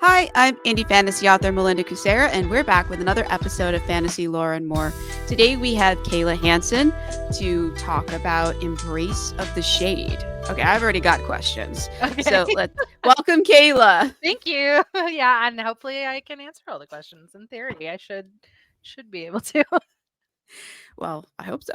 Hi, I'm indie fantasy author Melinda Kucsera, and we're back with another episode of Fantasy Lore and More. Today we have Kayla Hansen to talk about Embrace of the Shade. Okay, I've already got questions. Okay. So let's welcome Kayla. Thank you. Yeah, and hopefully I can answer all the questions. In theory, I should be able to. Well, I hope so.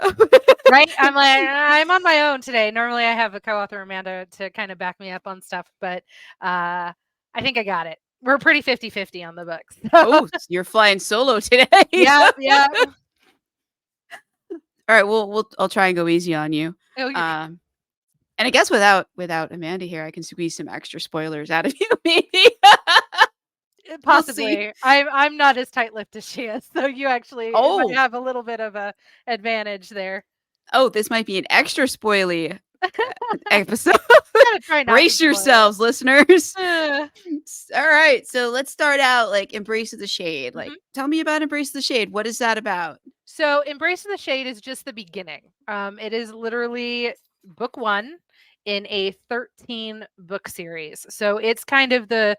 Right? I'm on my own today. Normally I have a co-author Amanda to kind of back me up on stuff, but I think I got it. We're pretty 50-50 on the books. Oh, you're flying solo today. Yeah, yeah. All right, I'll try and go easy on you. Oh, you're And I guess without Amanda here, I can squeeze some extra spoilers out of you, maybe. We'll see. possibly. I'm not as tight-lipped as she is, so you actually might Oh, have a little bit of a advantage there. this might be an extra spoily episode. Gotta try not to Brace spoil. yourselves, listeners. Uh, All right, so let's start out like Embrace of the Shade. Like, mhm. tell me about Embrace of the Shade. What is that about? So, Embrace of the Shade is just the beginning. It is literally book 1 in a 13 book series. So it's kind of the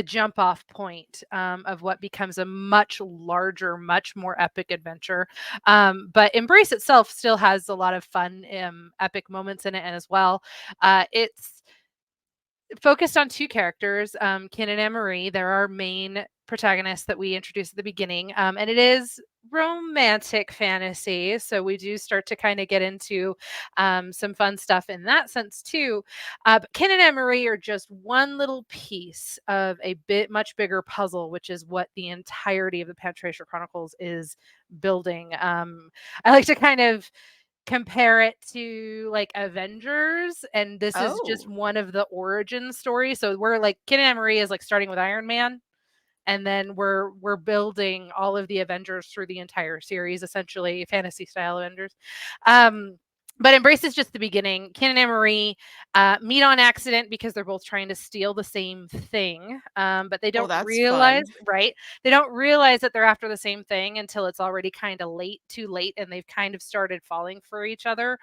jump off point of what becomes a much larger, much more epic adventure. But Embrace itself still has a lot of fun, epic moments in it, and as well, it's focused on 2 characters, Kin and Amarie. They're our main protagonists that we introduced at the beginning, and it is romantic fantasy, so we do start to kind of get into some fun stuff in that sense too. But Kin and Amarie are just one little piece of a bit much bigger puzzle, which is what the entirety of the Pantracia Chronicles is building. I like to kind of compare it to like Avengers, and this is just Oh, one of the origin stories. So we're like Kid and Marie is like starting with Iron Man, and then we're building all of the Avengers through the entire series, essentially fantasy style Avengers. Um, but Embrace is just the beginning. Ken and Amarie meet on accident because they're both trying to steal the same thing, but they oh, don't that's realize, fun. right? They don't realize that they're after the same thing until it's already kind of late, too late, and they've kind of started falling for each other,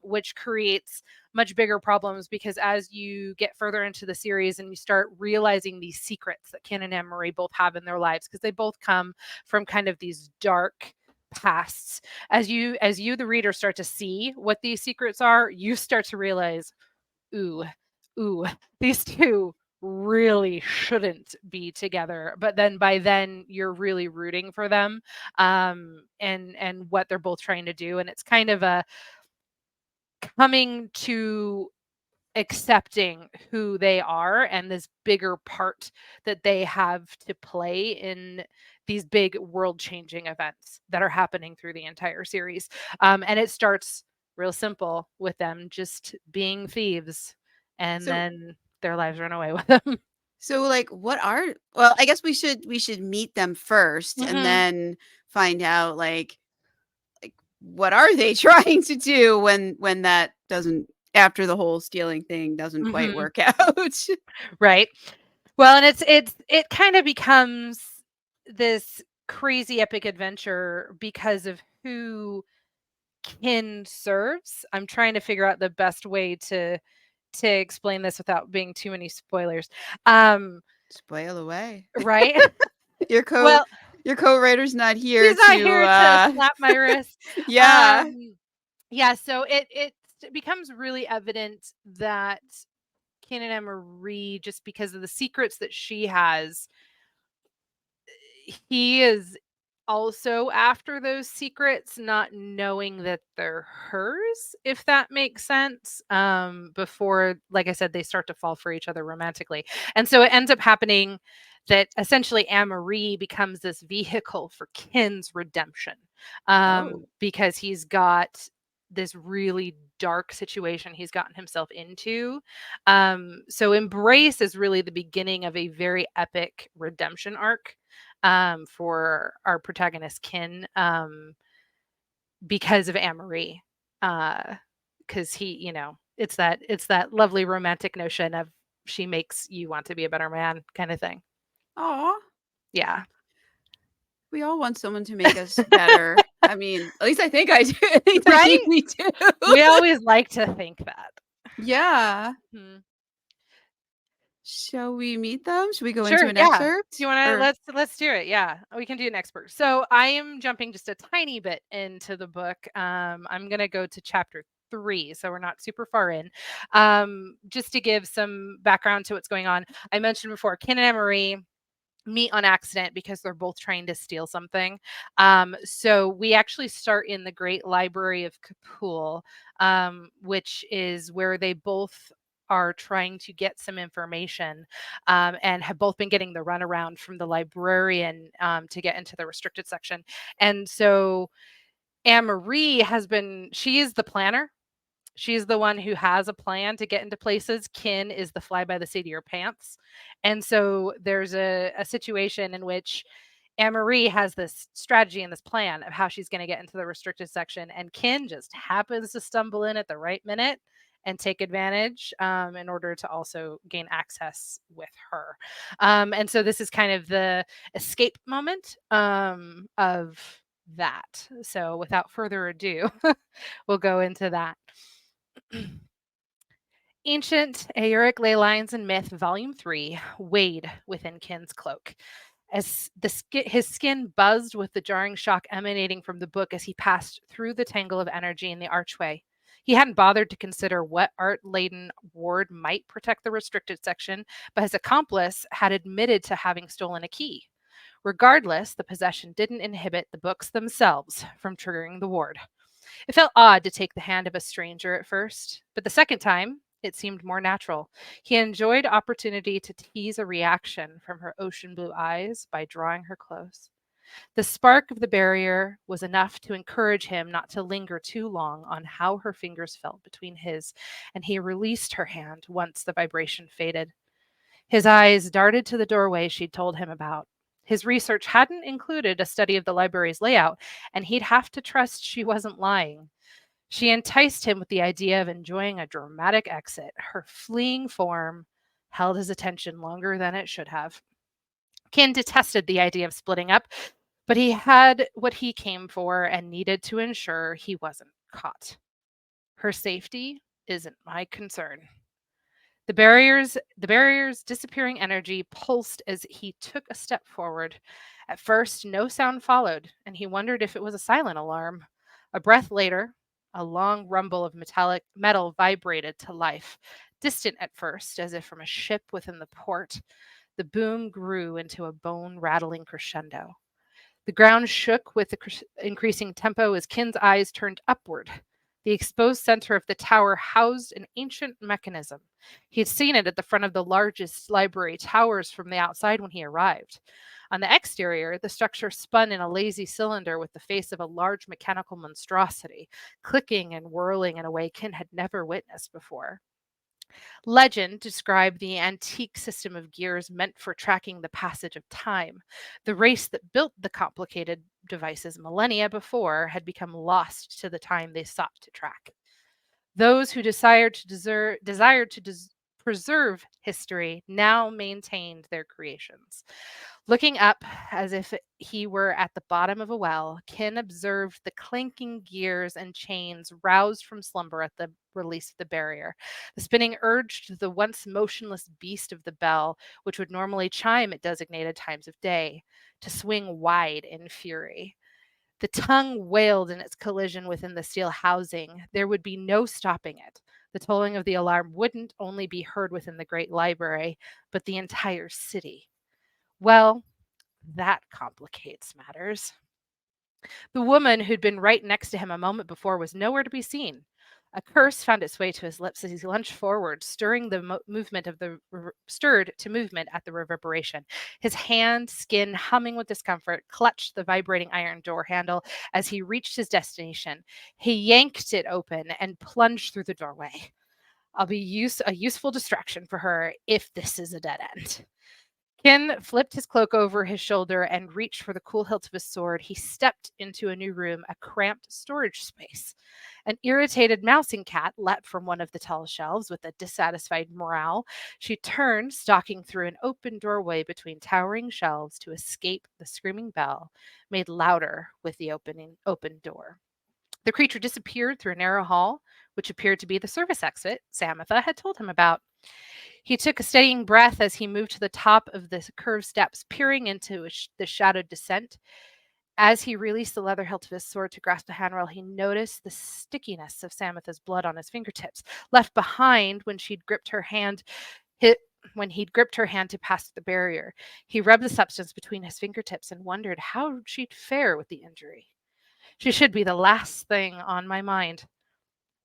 which creates much bigger problems because as you get further into the series and you start realizing these secrets that Ken and Anne-Marie both have in their lives, because they both come from kind of these dark pasts. As you the reader start to see what these secrets are, you start to realize, ooh, ooh, these two really shouldn't be together. But then by then you're really rooting for them, and what they're both trying to do. And it's kind of a coming to accepting who they are and this bigger part that they have to play in these big world changing events that are happening through the entire series. And it starts real simple with them just being thieves, and So, then their lives run away with them. like, what are? Well, I guess we should meet them first, and Hmm. then find out like what are they trying to do when that doesn't after the whole stealing thing doesn't quite Hmm. work out. Right. Well, and it kind of becomes this crazy epic adventure because of who Kin serves. I'm trying to figure out the best way to explain this without being too many spoilers. Um, Spoil away. right? Your co Well, your co-writer's not here he's not to here to slap my wrist. yeah. Um, yeah, so it becomes really evident that Kin and Marie, just because of the secrets that she has, he is also after those secrets, not knowing that they're hers, if that makes sense. Before, like I said, they start to fall for each other romantically. And so it ends up happening that essentially Amarie becomes this vehicle for Kin's redemption. Oh. Because he's got this really dark situation he's gotten himself into. So Embrace is really the beginning of a very epic redemption arc, for our protagonist Kin, because of Amarie. Because he, it's that lovely romantic notion of she makes you want to be a better man kind of thing. Aw. Yeah. We all want someone to make us better. I mean, at least I think I do. I think Right? we do. We always like to think that. Yeah. Mhm. Shall we meet them? Should we go into Sure, an yeah. Do excerpt? you wanna Or let's do it, yeah. We can do an expert. So, I am jumping just a tiny bit into the book. I'm gonna go to chapter 3, so we're not super far in. Just to give some background to what's going on. I mentioned before, Ken and Amarie meet on accident because they're both trying to steal something. So we actually start in the Great Library of Kapul, which is where they both are trying to get some information, and have both been getting the runaround from the librarian, to get into the restricted section. And so Anne-Marie she is the planner. She's the one who has a plan to get into places. Kin is the fly by the seat of your pants. And so there's a situation in which Anne-Marie has this strategy and this plan of how she's going to get into the restricted section. And Kin just happens to stumble in at the right minute and take advantage, in order to also gain access with her. And so this is kind of the escape moment, of that. So without further ado, we'll go into that. Ancient Auric Ley Lines and Myth, Volume 3, Wade within Kin's cloak. As his skin buzzed with the jarring shock emanating from the book as he passed through the tangle of energy in the archway. He hadn't bothered to consider what art laden ward might protect the restricted section, but his accomplice had admitted to having stolen a key. Regardless, the possession didn't inhibit the books themselves from triggering the ward. It felt odd to take the hand of a stranger at first, but the second time, it seemed more natural. He enjoyed opportunity to tease a reaction from her ocean blue eyes by drawing her close. The spark of the barrier was enough to encourage him not to linger too long on how her fingers felt between his, and he released her hand once the vibration faded. His eyes darted to the doorway she'd told him about. His research hadn't included a study of the library's layout, and he'd have to trust she wasn't lying. She enticed him with the idea of enjoying a dramatic exit. Her fleeing form held his attention longer than it should have. Kin detested the idea of splitting up, but he had what he came for and needed to ensure he wasn't caught. Her safety isn't my concern. The barrier's disappearing energy pulsed as he took a step forward. At first, no sound followed, and he wondered if it was a silent alarm. A breath later, a long rumble of metallic metal vibrated to life, distant at first, as if from a ship within the port. The boom grew into a bone-rattling crescendo. The ground shook with the increasing tempo as Kin's eyes turned upward. The exposed center of the tower housed an ancient mechanism. He had seen it at the front of the largest library towers from the outside when he arrived. On the exterior, the structure spun in a lazy cylinder with the face of a large mechanical monstrosity, clicking and whirling in a way Kin had never witnessed before. Legend described the antique system of gears meant for tracking the passage of time. The race that built the complicated devices millennia before had become lost to the time they sought to track. Those who desired to preserve history now maintained their creations. Looking up as if he were at the bottom of a well, Kin observed the clanking gears and chains roused from slumber at the release of the barrier. The spinning urged the once motionless beast of the bell, which would normally chime at designated times of day, to swing wide in fury. The tongue wailed in its collision within the steel housing. There would be no stopping it. The tolling of the alarm wouldn't only be heard within the great library, but the entire city. Well, that complicates matters. The woman who'd been right next to him a moment before was nowhere to be seen. A curse found its way to his lips as he lunged forward, stirred to movement at the reverberation. His hand, skin humming with discomfort, clutched the vibrating iron door handle as he reached his destination. He yanked it open and plunged through the doorway. I'll be a useful distraction for her if this is a dead end. Ken flipped his cloak over his shoulder and reached for the cool hilt of his sword. He stepped into a new room, a cramped storage space. An irritated mousing cat leapt from one of the tall shelves with a dissatisfied growl. She turned, stalking through an open doorway between towering shelves to escape the screaming bell, made louder with the open door. The creature disappeared through a narrow hall, which appeared to be the service exit Samatha had told him about. He took a steadying breath as he moved to the top of the curved steps, peering into the shadowed descent. As he released the leather hilt of his sword to grasp the handrail, he noticed the stickiness of Samatha's blood on his fingertips, left behind when she'd gripped her hand. Hit, when he'd gripped her hand to pass the barrier. He rubbed the substance between his fingertips and wondered how she'd fare with the injury. She should be the last thing on my mind.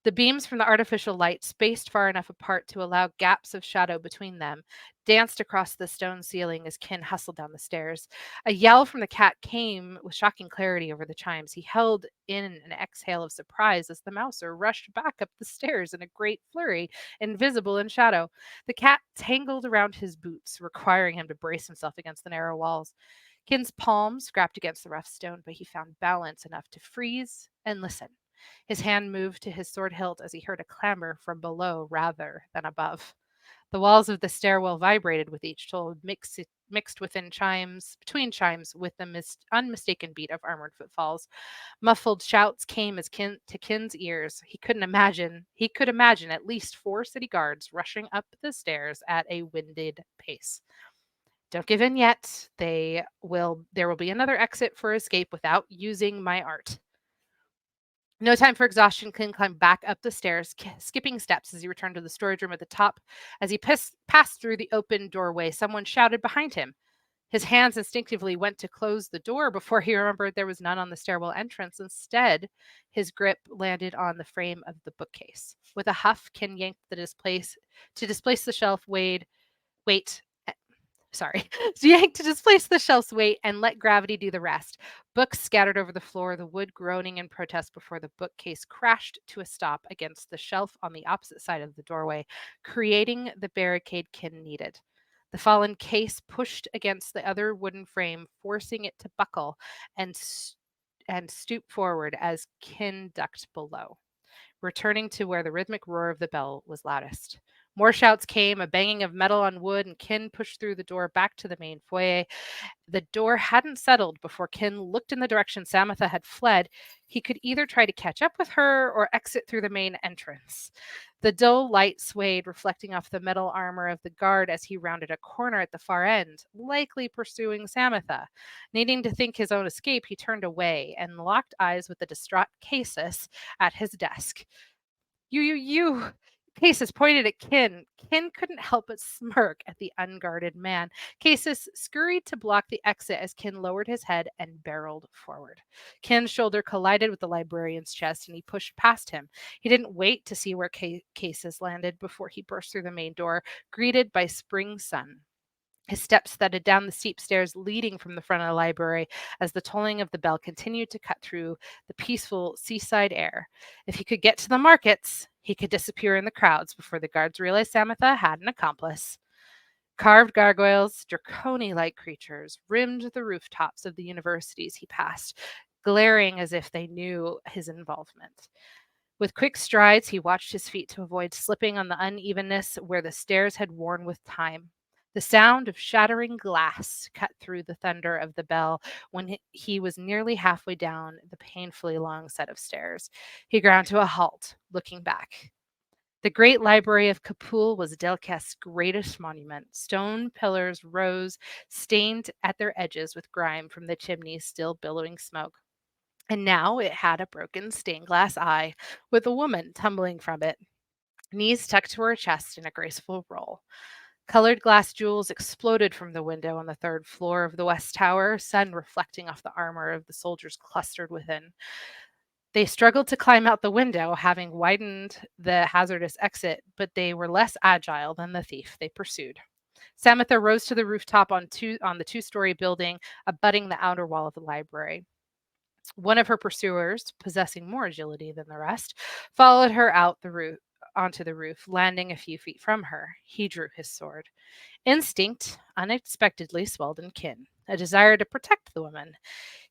The beams from the artificial light, spaced far enough apart to allow gaps of shadow between them, danced across the stone ceiling as Kin hustled down the stairs. A yell from the cat came with shocking clarity over the chimes. He held in an exhale of surprise as the mouser rushed back up the stairs in a great flurry, invisible in shadow. The cat tangled around his boots, requiring him to brace himself against the narrow walls. Kin's palms scrapped against the rough stone, but he found balance enough to freeze and listen. His hand moved to his sword hilt as he heard a clamor from below rather than above. The walls of the stairwell vibrated with each toll, mixed between chimes with the unmistaken beat of armored footfalls. Muffled shouts came to Kin's ears. He could imagine at least 4 city guards rushing up the stairs at a winded pace. Don't give in yet. There will be another exit for escape without using my art. No time for exhaustion, Kin climbed back up the stairs, skipping steps as he returned to the storage room at the top. As he passed through the open doorway, someone shouted behind him. His hands instinctively went to close the door before he remembered there was none on the stairwell entrance. Instead, his grip landed on the frame of the bookcase. With a huff, Kin yanked to displace the weight sorry, yanked to displace the shelf's weight and let gravity do the rest. Books scattered over the floor, the wood groaning in protest before the bookcase crashed to a stop against the shelf on the opposite side of the doorway, creating the barricade Kin needed. The fallen case pushed against the other wooden frame, forcing it to buckle and stoop forward as Kin ducked below, returning to where the rhythmic roar of the bell was loudest. More shouts came, a banging of metal on wood, and Kin pushed through the door back to the main foyer. The door hadn't settled before Kin looked in the direction Samatha had fled. He could either try to catch up with her or exit through the main entrance. The dull light swayed, reflecting off the metal armor of the guard as he rounded a corner at the far end, likely pursuing Samatha. Needing to think his own escape, he turned away and locked eyes with the distraught Casus at his desk. You. Casus pointed at Kin. Kin couldn't help but smirk at the unguarded man. Casus scurried to block the exit as Kin lowered his head and barreled forward. Kin's shoulder collided with the librarian's chest and he pushed past him. He didn't wait to see where Casus landed before he burst through the main door, greeted by spring sun. His steps thudded down the steep stairs leading from the front of the library as the tolling of the bell continued to cut through the peaceful seaside air. If he could get to the markets, he could disappear in the crowds before the guards realized Samatha had an accomplice. Carved gargoyles, draconi-like creatures, rimmed the rooftops of the universities he passed, glaring as if they knew his involvement. With quick strides, he watched his feet to avoid slipping on the unevenness where the stairs had worn with time. The sound of shattering glass cut through the thunder of the bell when he was nearly halfway down the painfully long set of stairs. He ground to a halt, looking back. The great library of Kapul was Delketh's greatest monument. Stone pillars rose, stained at their edges with grime from the chimneys still billowing smoke. And now it had a broken stained glass eye with a woman tumbling from it, knees tucked to her chest in a graceful roll. Colored glass jewels exploded from the window on the 3rd floor of the West Tower, sun reflecting off the armor of the soldiers clustered within. They struggled to climb out the window, having widened the hazardous exit, but they were less agile than the thief they pursued. Samatha rose to the rooftop on the 2-story building, abutting the outer wall of the library. One of her pursuers, possessing more agility than the rest, followed her onto the roof, landing a few feet from her. He drew his sword. Instinct unexpectedly swelled in Kin, a desire to protect the woman.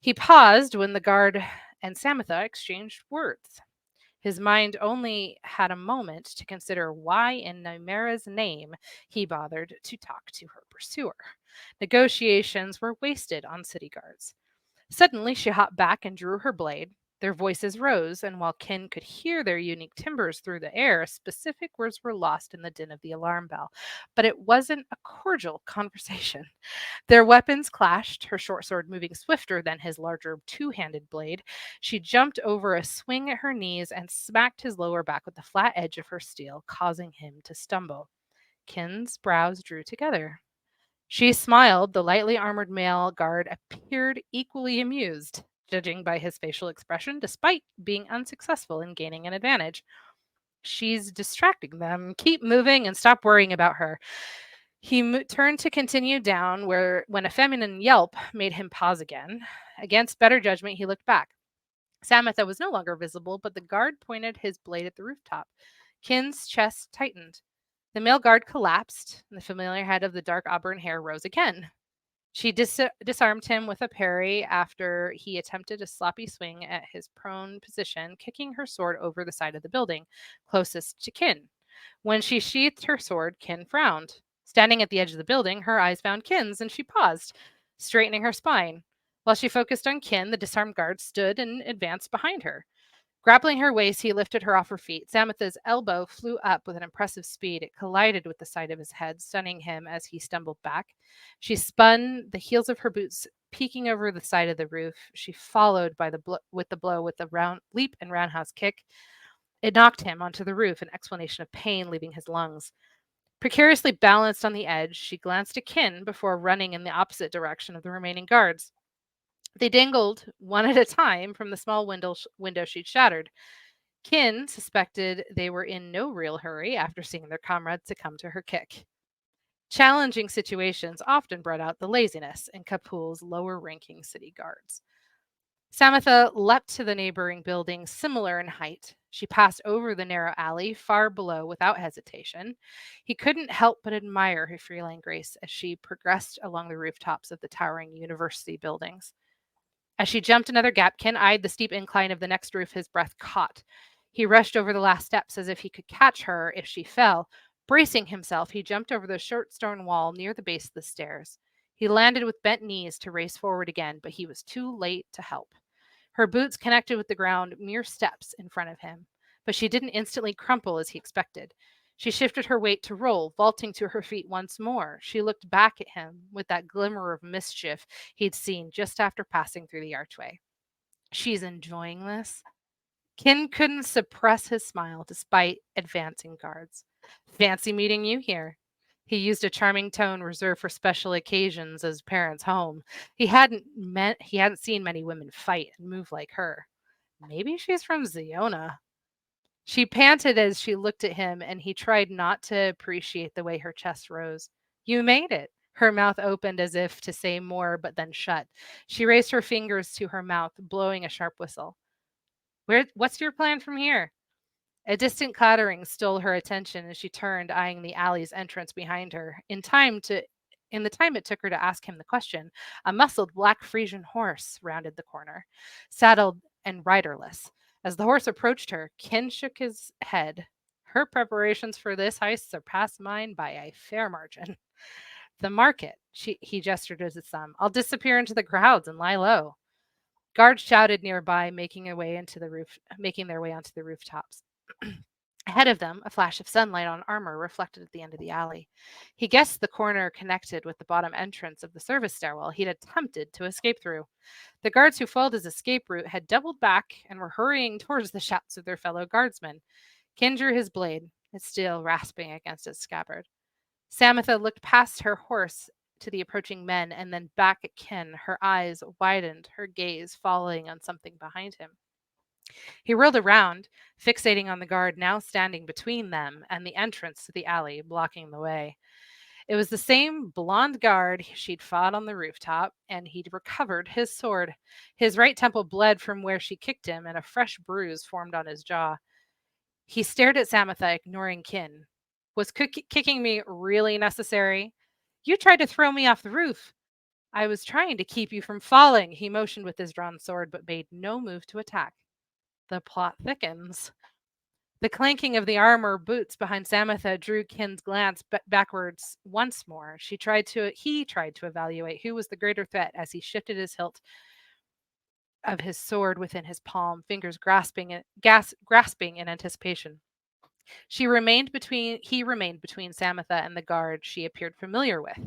He paused when the guard and Samatha exchanged words. His mind only had a moment to consider why in Nymera's name he bothered to talk to her pursuer. Negotiations were wasted on city guards. Suddenly, she hopped back and drew her blade. Their voices rose, and while Kin could hear their unique timbres through the air, specific words were lost in the din of the alarm bell. But it wasn't a cordial conversation. Their weapons clashed, her short sword moving swifter than his larger two-handed blade. She jumped over a swing at her knees and smacked his lower back with the flat edge of her steel, causing him to stumble. Kin's brows drew together. She smiled. The lightly armored male guard appeared equally amused, judging by his facial expression, despite being unsuccessful in gaining an advantage. She's distracting them. Keep moving and stop worrying about her. He turned to continue down, where when a feminine yelp made him pause again. Against better judgment, he looked back. Samatha was no longer visible, but the guard pointed his blade at the rooftop. Kin's chest tightened. The male guard collapsed, and the familiar head of the dark auburn hair rose again. She disarmed him with a parry after he attempted a sloppy swing at his prone position, kicking her sword over the side of the building, closest to Kin. When she sheathed her sword, Kin frowned. Standing at the edge of the building, her eyes found Kin's, and she paused, straightening her spine. While she focused on Kin, the disarmed guard stood and advanced behind her. Grappling her waist, he lifted her off her feet. Samatha's elbow flew up with an impressive speed. It collided with the side of his head, stunning him as he stumbled back. She spun, the heels of her boots peeking over the side of the roof. She followed by the blow with the round leap and roundhouse kick. It knocked him onto the roof, an explanation of pain leaving his lungs. Precariously balanced on the edge, she glanced at Kin before running in the opposite direction of the remaining guards. They dangled one at a time from the small window she'd shattered. Kin suspected they were in no real hurry after seeing their comrade succumb to her kick. Challenging situations often brought out the laziness in Kapul's lower ranking city guards. Samatha leapt to the neighboring building, similar in height. She passed over the narrow alley far below without hesitation. He couldn't help but admire her freeline grace as she progressed along the rooftops of the towering university buildings. As she jumped another gap, Ken eyed the steep incline of the next roof, his breath caught. He rushed over the last steps as if he could catch her if she fell. Bracing himself, he jumped over the short stone wall near the base of the stairs. He landed with bent knees to race forward again, but he was too late to help. Her boots connected with the ground mere steps in front of him, but she didn't instantly crumple as he expected. She shifted her weight to roll, vaulting to her feet once more. She looked back at him with that glimmer of mischief he'd seen just after passing through the archway. She's enjoying this? Kin couldn't suppress his smile despite advancing guards. Fancy meeting you here. He used a charming tone reserved for special occasions as parents' home. He hadn't seen many women fight and move like her. Maybe she's from Ziona. She panted as she looked at him, and he tried not to appreciate the way her chest rose. You made it. Her mouth opened as if to say more, but then shut. She raised her fingers to her mouth, blowing a sharp whistle. What's your plan from here? A distant clattering stole her attention as she turned, eyeing the alley's entrance behind her. In the time it took her to ask him the question, a muscled black Frisian horse rounded the corner, saddled and riderless. As the horse approached her, Ken shook his head. Her preparations for this heist surpassed mine by a fair margin. The market, he gestured as his thumb. I'll disappear into the crowds and lie low. Guards shouted nearby, making their way onto the rooftops. Ahead of them, a flash of sunlight on armor reflected at the end of the alley. He guessed the corner connected with the bottom entrance of the service stairwell he'd attempted to escape through. The guards who followed his escape route had doubled back and were hurrying towards the shouts of their fellow guardsmen. Ken drew his blade, its steel rasping against its scabbard. Samatha looked past her horse to the approaching men and then back at Ken. Her eyes widened, her gaze falling on something behind him. He whirled around, fixating on the guard now standing between them and the entrance to the alley, blocking the way. It was the same blonde guard she'd fought on the rooftop, and he'd recovered his sword. His right temple bled from where she kicked him, and a fresh bruise formed on his jaw. He stared at Samatha, ignoring Kin. Was kicking me really necessary? You tried to throw me off the roof. I was trying to keep you from falling. He motioned with his drawn sword, but made no move to attack. The plot thickens. The clanking of the armor boots behind Samatha drew Kin's glance backwards once more. He tried to evaluate who was the greater threat as he shifted his hilt of his sword within his palm, fingers grasping in anticipation. He remained between Samatha and the guard she appeared familiar with.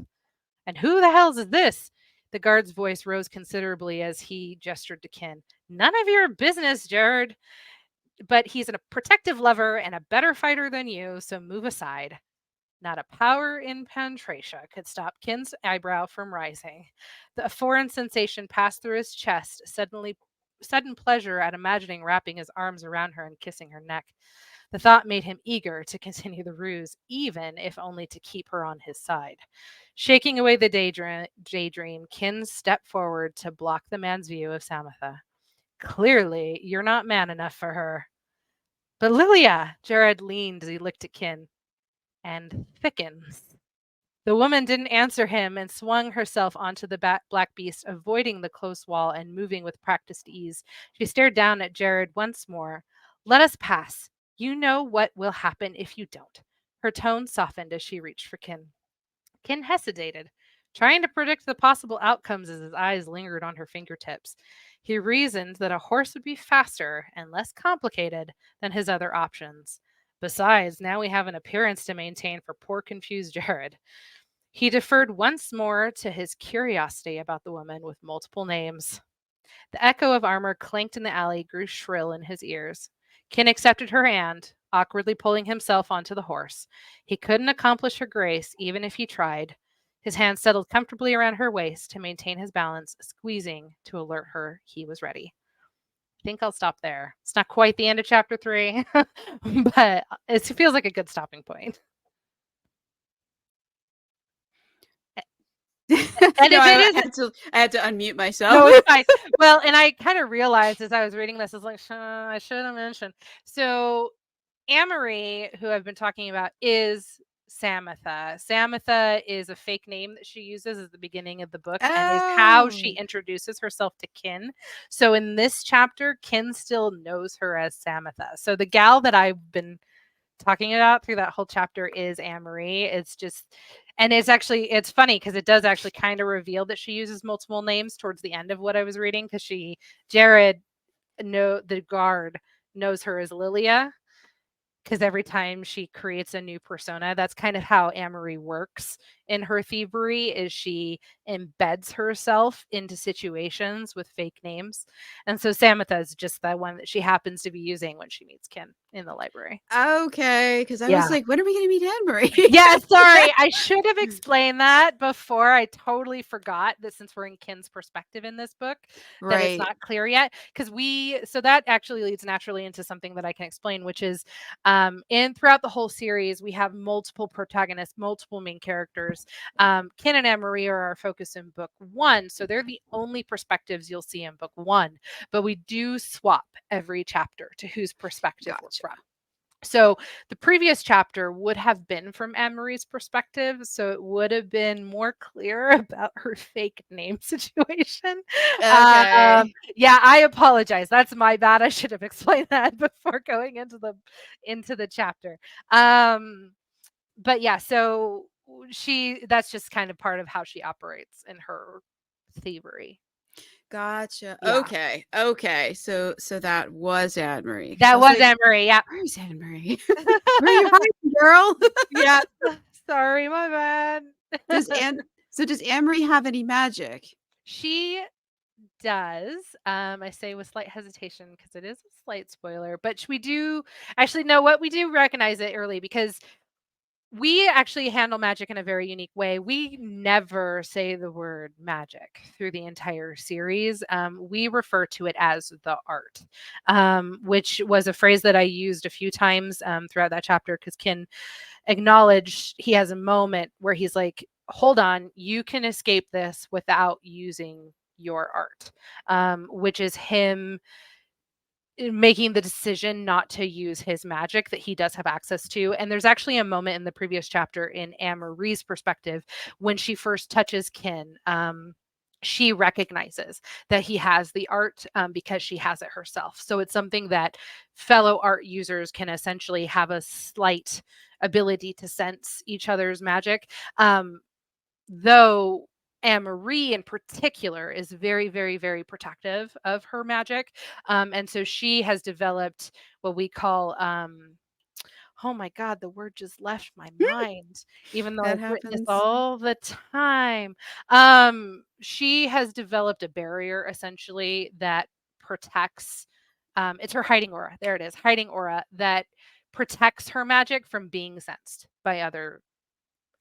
And who the hell's is this? The guard's voice rose considerably as he gestured to Kin. None of your business, Jared. But he's a protective lover and a better fighter than you, so move aside. Not a power in Pantracia could stop Kin's eyebrow from rising. The foreign sensation passed through his chest, sudden pleasure at imagining wrapping his arms around her and kissing her neck. The thought made him eager to continue the ruse, even if only to keep her on his side. Shaking away the daydream, Kin stepped forward to block the man's view of Samatha. Clearly, you're not man enough for her. But Lilia, Jared leaned as he looked at Kin, and thickens. The woman didn't answer him and swung herself onto the black beast, avoiding the close wall and moving with practiced ease. She stared down at Jared once more. Let us pass. You know what will happen if you don't. Her tone softened as she reached for Kin. Kin hesitated, trying to predict the possible outcomes as his eyes lingered on her fingertips. He reasoned that a horse would be faster and less complicated than his other options. Besides, now we have an appearance to maintain for poor confused Jared. He deferred once more to his curiosity about the woman with multiple names. The echo of armor clanked in the alley grew shrill in his ears. Kin accepted her hand, awkwardly pulling himself onto the horse. He couldn't accomplish her grace, even if he tried. His hand settled comfortably around her waist to maintain his balance, squeezing to alert her he was ready. I think I'll stop there. It's not quite the end of chapter 3, but it feels like a good stopping point. And no, I had to unmute myself. No, it's fine. Well, and I kind of realized as I was reading this, I was like, I should have mentioned. So Amarie, who I've been talking about, is Samatha. Samatha is a fake name that she uses at the beginning of the book and is how she introduces herself to Kin. So in this chapter, Kin still knows her as Samatha. So the gal that I've been talking about through that whole chapter is Amarie. It's just, and it's funny because it does actually kind of reveal that she uses multiple names towards the end of what I was reading, because the guard knows her as Lilia, because every time she creates a new persona, that's kind of how Amarie works in her thievery, is she embeds herself into situations with fake names. And so Samatha is just the one that she happens to be using when she meets Kin in the library. Okay, because I was like, when are we going to meet Anne-Marie? Yeah, sorry. I should have explained that before. I totally forgot that since we're in Kin's perspective in this book, that it's not clear yet. So that actually leads naturally into something that I can explain, which is throughout the whole series, we have multiple protagonists, multiple main characters. Kin and Anne-Marie are our focus in book 1. So they're the only perspectives you'll see in book 1. But we do swap every chapter to whose perspective we're from. So the previous chapter would have been from Anne-Marie's perspective, so it would have been more clear about her fake name situation. Okay. Yeah, I apologize. That's my bad. I should have explained that before going into the chapter. But yeah, so that's just kind of part of how she operates in her thievery. Gotcha. Yeah. Okay. So that was Anne-Marie. That was Amarie, yeah. Where's Anne-Marie? Where are you hiding, girl? Yeah. Sorry, my bad. Does Anne-Marie have any magic? She does. I say with slight hesitation because it is a slight spoiler, but we do recognize it early, because we actually handle magic in a very unique way. We never say the word magic through the entire series. We refer to it as the art, which was a phrase that I used a few times throughout that chapter, because Kin acknowledged he has a moment where he's like, hold on, you can escape this without using your art, which is him making the decision not to use his magic that he does have access to. And there's actually a moment in the previous chapter in Anne-Marie's perspective when she first touches Kin. She recognizes that he has the art because she has it herself. So it's something that fellow art users can essentially have a slight ability to sense each other's magic. Though Amarie in particular is very, very, very protective of her magic. And so she has developed what we call, oh my God, the word just left my mind, even though That I've written this happens. all the time. She has developed a barrier essentially that protects, it's her hiding aura. There it is, hiding aura that protects her magic from being sensed by other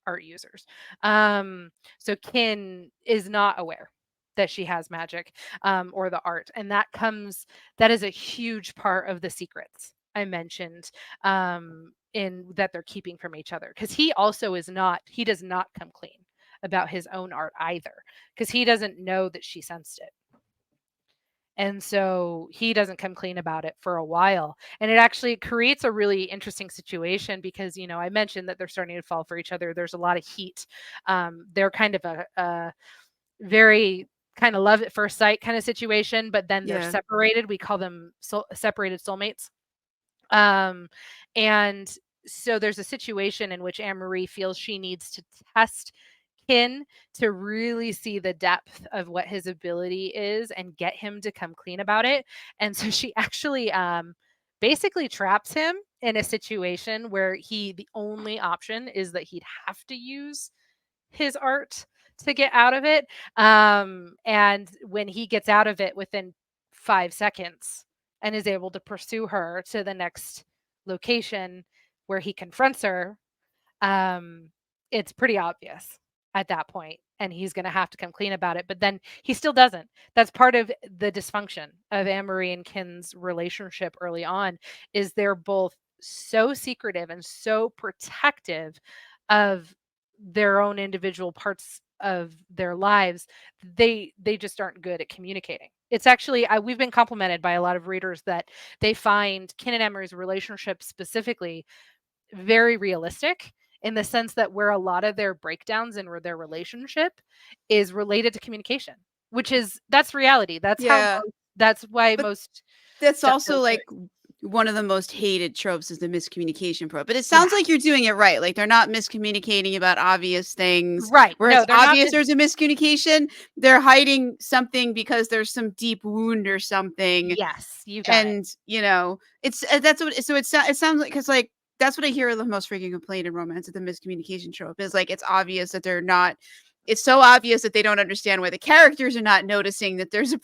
art users. Um, so Kin is not aware that she has magic, or the art, and that is a huge part of the secrets I mentioned, in that they're keeping from each other, because he does not come clean about his own art either, because he doesn't know that she sensed it. And so he doesn't come clean about it for a while. And it actually creates a really interesting situation because, I mentioned that they're starting to fall for each other. There's a lot of heat. They're kind of a very kind of love at first sight kind of situation, but then they're Yeah. separated. We call them separated soulmates. Um, and so there's a situation in which Amarie feels she needs to test Kin to really see the depth of what his ability is and get him to come clean about it. And so she actually basically traps him in a situation where the only option is that he'd have to use his art to get out of it. And when he gets out of it within 5 seconds and is able to pursue her to the next location where he confronts her, um, it's pretty obvious at that point, and he's going to have to come clean about it. But then he still doesn't. That's part of the dysfunction of Amarie and Kin's relationship early on, is they're both so secretive and so protective of their own individual parts of their lives. They just aren't good at communicating. It's actually, we've been complimented by a lot of readers that they find Kin and Amarie's relationship specifically very realistic, in the sense that where a lot of their breakdowns in their relationship is related to communication, that's reality. Yeah. That's why But most that's stuff also goes through. like one of the most hated tropes is the miscommunication trope. But it Yeah. sounds like you're doing it right. Like they're not miscommunicating about obvious things Right. where No, it's they're not obvious there's a miscommunication. They're hiding something because there's some deep wound or something. yes, you got it. And it's that's what so it sounds like, because like that's what I hear the most freaking complaint in romance, at the miscommunication trope, is like it's obvious that they're not, it's so obvious that they don't understand why the characters are not noticing that there's the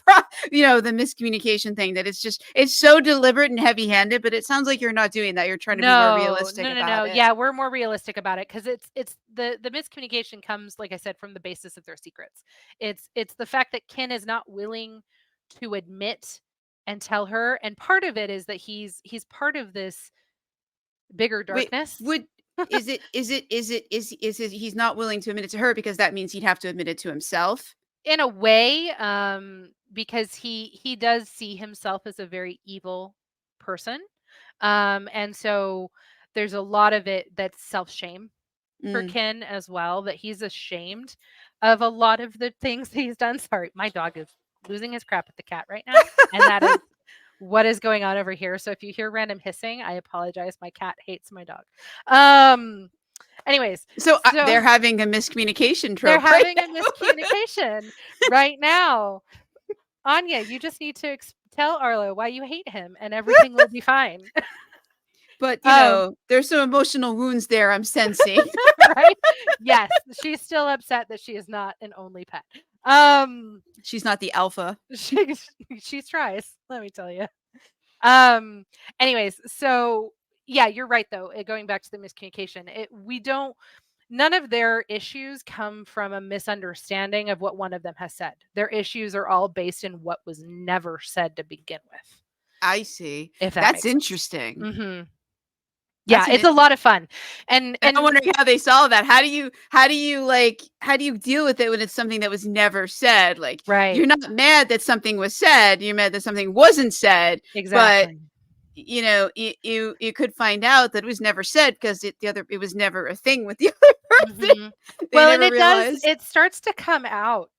miscommunication thing, that it's so deliberate and heavy-handed. But it sounds like you're not doing that. You're trying to be more No, realistic no, no, no. about it. Yeah, we're more realistic about it because it's the miscommunication comes, like I said, from the basis of their secrets. It's the fact that Ken is not willing to admit and tell her, and part of it is that he's part of this bigger Wait, darkness. would is it he's not willing to admit it to her because that means he'd have to admit it to himself? In a way, because he does see himself as a very evil person. And so there's a lot of it that's self-shame for Mm. Ken as well, that he's ashamed of a lot of the things that he's done. Sorry, my dog is losing his crap at the cat right now, and that is what is going on over here. So if you hear random hissing, I apologize. My cat hates my dog. Um, anyways, So so they're having a miscommunication they're trope right having a miscommunication right now. Anya, you just need to tell Arlo why you hate him, and everything will be fine. But, Um, there's some emotional wounds there I'm sensing. right? Yes, she's still upset that she is not an only pet. Um, She's not the alpha. she she tries, let me tell you. Um, anyways, so yeah, you're right though. Going back to the miscommunication, we don't none of their issues come from a misunderstanding of what one of them has said. Their issues are all based in what was never said to begin with, I see. if that That's makes sense. interesting. Mhm. That's Yeah, an it's in a lot of fun. And And I'm wondering how they solve that. How do you deal with it when it's something that was never said? Like, right, you're not mad that something was said, you're mad that something wasn't said, but, exactly. you could find out that it was never said because it was never a thing with the other person. Mhm. They Well, and never realized. it starts to come out,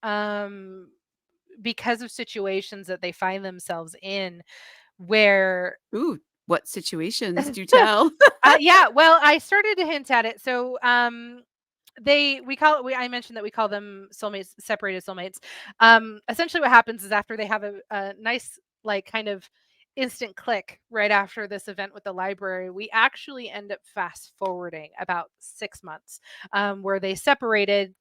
because of situations that they find themselves in where Ooh, what situations? Do tell. yeah, well, I started to hint at it. So, I mentioned that we call them soulmates, separated soulmates. Essentially what happens is after they have a nice, like, kind of instant click right after this event with the library, we actually end up fast forwarding about 6 months, where they separated.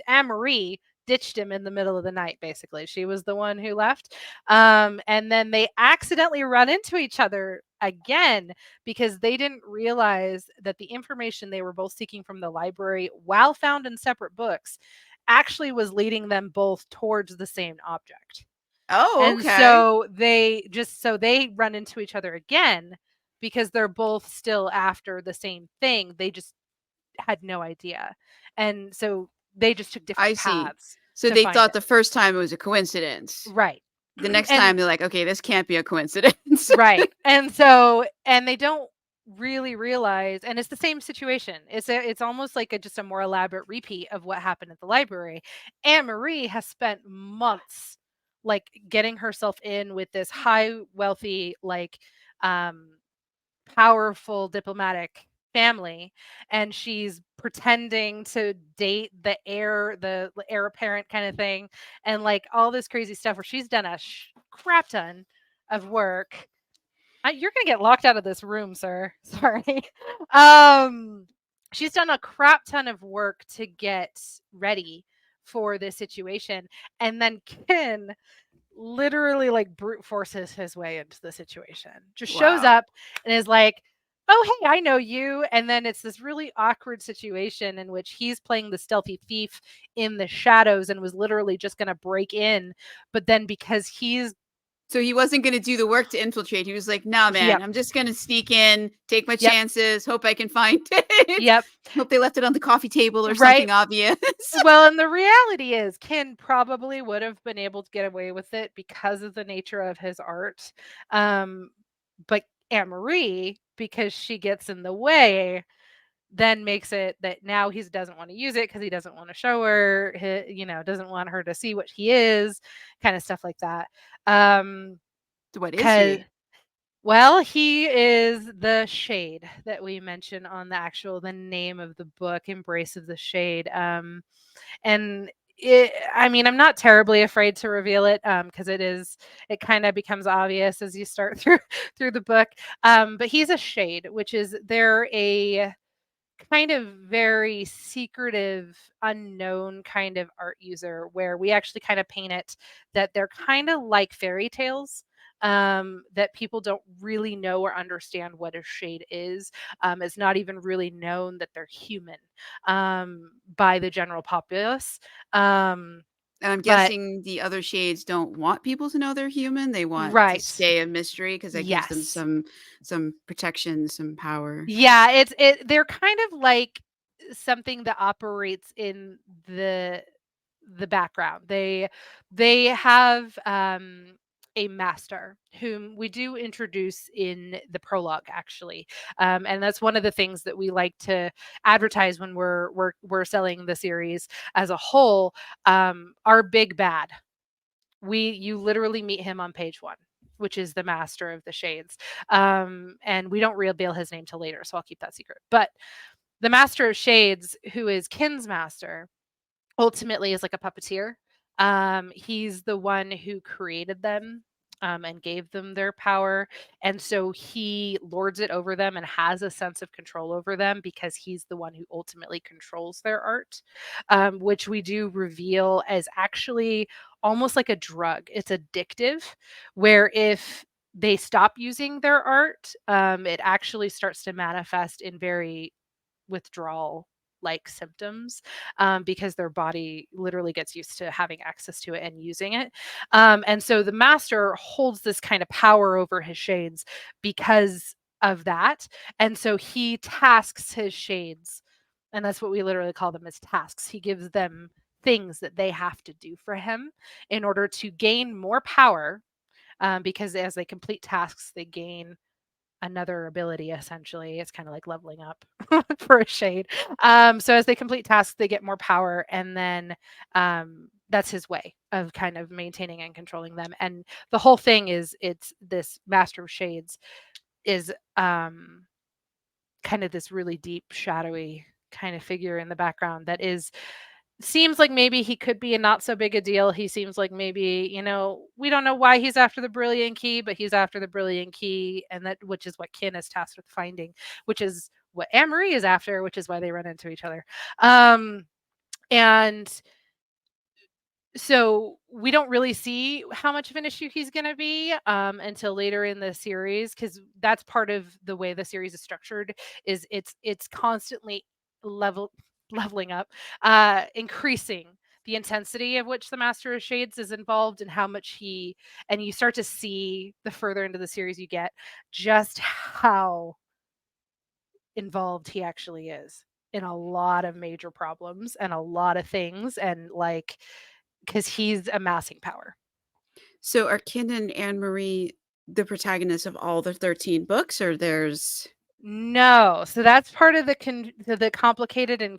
Amarie ditched him in the middle of the night. Basically, she was the one who left, and then they accidentally run into each other again because they didn't realize that the information they were both seeking from the library, while found in separate books, actually was leading them both towards the same object. Oh, And okay. so they run into each other again because they're both still after the same thing. They just had no idea. And so they just took different I see. paths So to they find thought it. the first time it was a coincidence. Right. The next And time they're like, okay, this can't be a coincidence. right. And they don't really realize, and it's the same situation. It's almost like just a more elaborate repeat of what happened at the library. Anne Marie has spent months like getting herself in with this high wealthy, like, um powerful diplomatic family, and she's pretending to date the heir apparent kind of thing, and like all this crazy stuff where she's done a crap ton of work. You're gonna get locked out of this room, sir. Sorry. um she's done a crap ton of work to get ready for this situation, and then Ken literally like brute forces his way into the situation. Just shows Wow. up and is like, "Oh, hey, I know you." And then it's this really awkward situation in which he's playing the stealthy thief in the shadows and was literally just going to break in, but then because he's So he wasn't going to do the work to infiltrate. He was like, "Nah, man, yep, I'm just going to sneak in, take my yep, chances, hope I can find it. yep, Hope they left it on the coffee table or right. something obvious." Well, and the reality is Ken probably would have been able to get away with it because of the nature of his art. Um, but Anne Marie, because she gets in the way, then makes it that now he doesn't want to use it because he doesn't want to show her, doesn't want her to see what he is, kind of stuff like that. Um, What is because he? well, he is the shade that we mentioned on the name of the book, Embrace of the Shade. And I mean, I'm not terribly afraid to reveal it, because it kind of becomes obvious as you start through the book. But he's a shade, which is they're a kind of very secretive, unknown kind of art user where we actually kind of paint it that they're kind of like fairy tales. That people don't really know or understand what a shade is. It's not even really known that they're human, by the general populace. Um, And I'm but guessing the other shades don't want people to know they're human. They want to right, stay a mystery because that gives them yes. some protection, some power. Yeah, they're kind of like something that operates in the background. They have a master whom we do introduce in the prologue, actually, and that's one of the things that we like to advertise when we're selling the series as a whole. Our big bad, you literally meet him on page one, which is the master of the shades. And we don't reveal his name till later, so I'll keep that secret. But the master of shades, who is Kin's master, ultimately is like a puppeteer. He's the one who created them, and gave them their power. And so he lords it over them and has a sense of control over them because he's the one who ultimately controls their art, which we do reveal as actually almost like a drug. It's addictive, where if they stop using their art, it actually starts to manifest in very withdrawal like symptoms, because their body literally gets used to having access to it and using it. And so the master holds this kind of power over his shades because of that. And so he tasks his shades, and that's what we literally call them, as tasks. He gives them things that they have to do for him in order to gain more power, because as they complete tasks, they gain another ability. Essentially, it's kind of like leveling up for a shade. So as they complete tasks, they get more power, and then that's his way of kind of maintaining and controlling them. And the whole thing is, it's this master of shades is kind of this really deep, shadowy kind of figure in the background that seems like maybe he could be a not so big a deal. He seems like maybe, we don't know why he's after the brilliant key, but he's after the brilliant key, and that which is what Kin is tasked with finding, which is what Amarie is after, which is why they run into each other. And so we don't really see how much of an issue he's going to be until later in the series, because that's part of the way the series is structured. Is it's constantly leveling up, increasing the intensity of which the Master of Shades is involved, and how much and you start to see the further into the series you get just how involved he actually is in a lot of major problems and a lot of things, and like, because he's amassing power. So are Ken and Anne Marie the protagonists of all the 13 books, or there's No, so that's part of the complicated and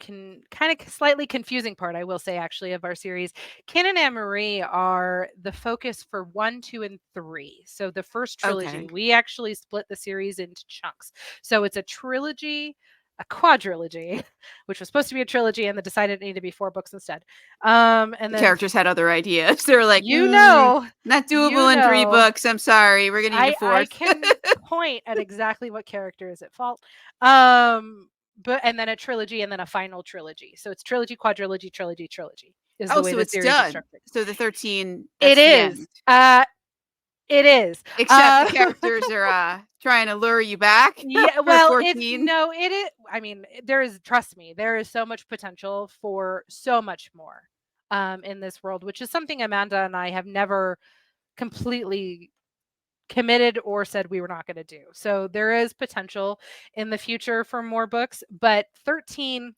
kind of slightly confusing part, I will say, actually, of our series. Ken and Anne-Marie are the focus for 1, 2, and 3. So the first trilogy, okay. we actually split the series into chunks. So it's a trilogy, a quadrilogy, which was supposed to be a trilogy, and they decided it needed to be 4 books instead. And The then characters had other ideas. They were like, you know, not you doable in 3 know. books. I'm sorry. We're gonna need a I fourth. can point at exactly what character is at fault. Um, but and then a trilogy and then a final trilogy. So it's trilogy, quadrilogy, trilogy is the Oh, way so the it's series is done. structured. So the 13, It that's the is. end. It is. Except the characters are trying to lure you back Yeah, for well, it's 14. no, it is. I mean, there is, trust me, there is so much potential for so much more in this world, which is something Amanda and I have never completely committed or said we were not going to do. So there is potential in the future for more books, but 13,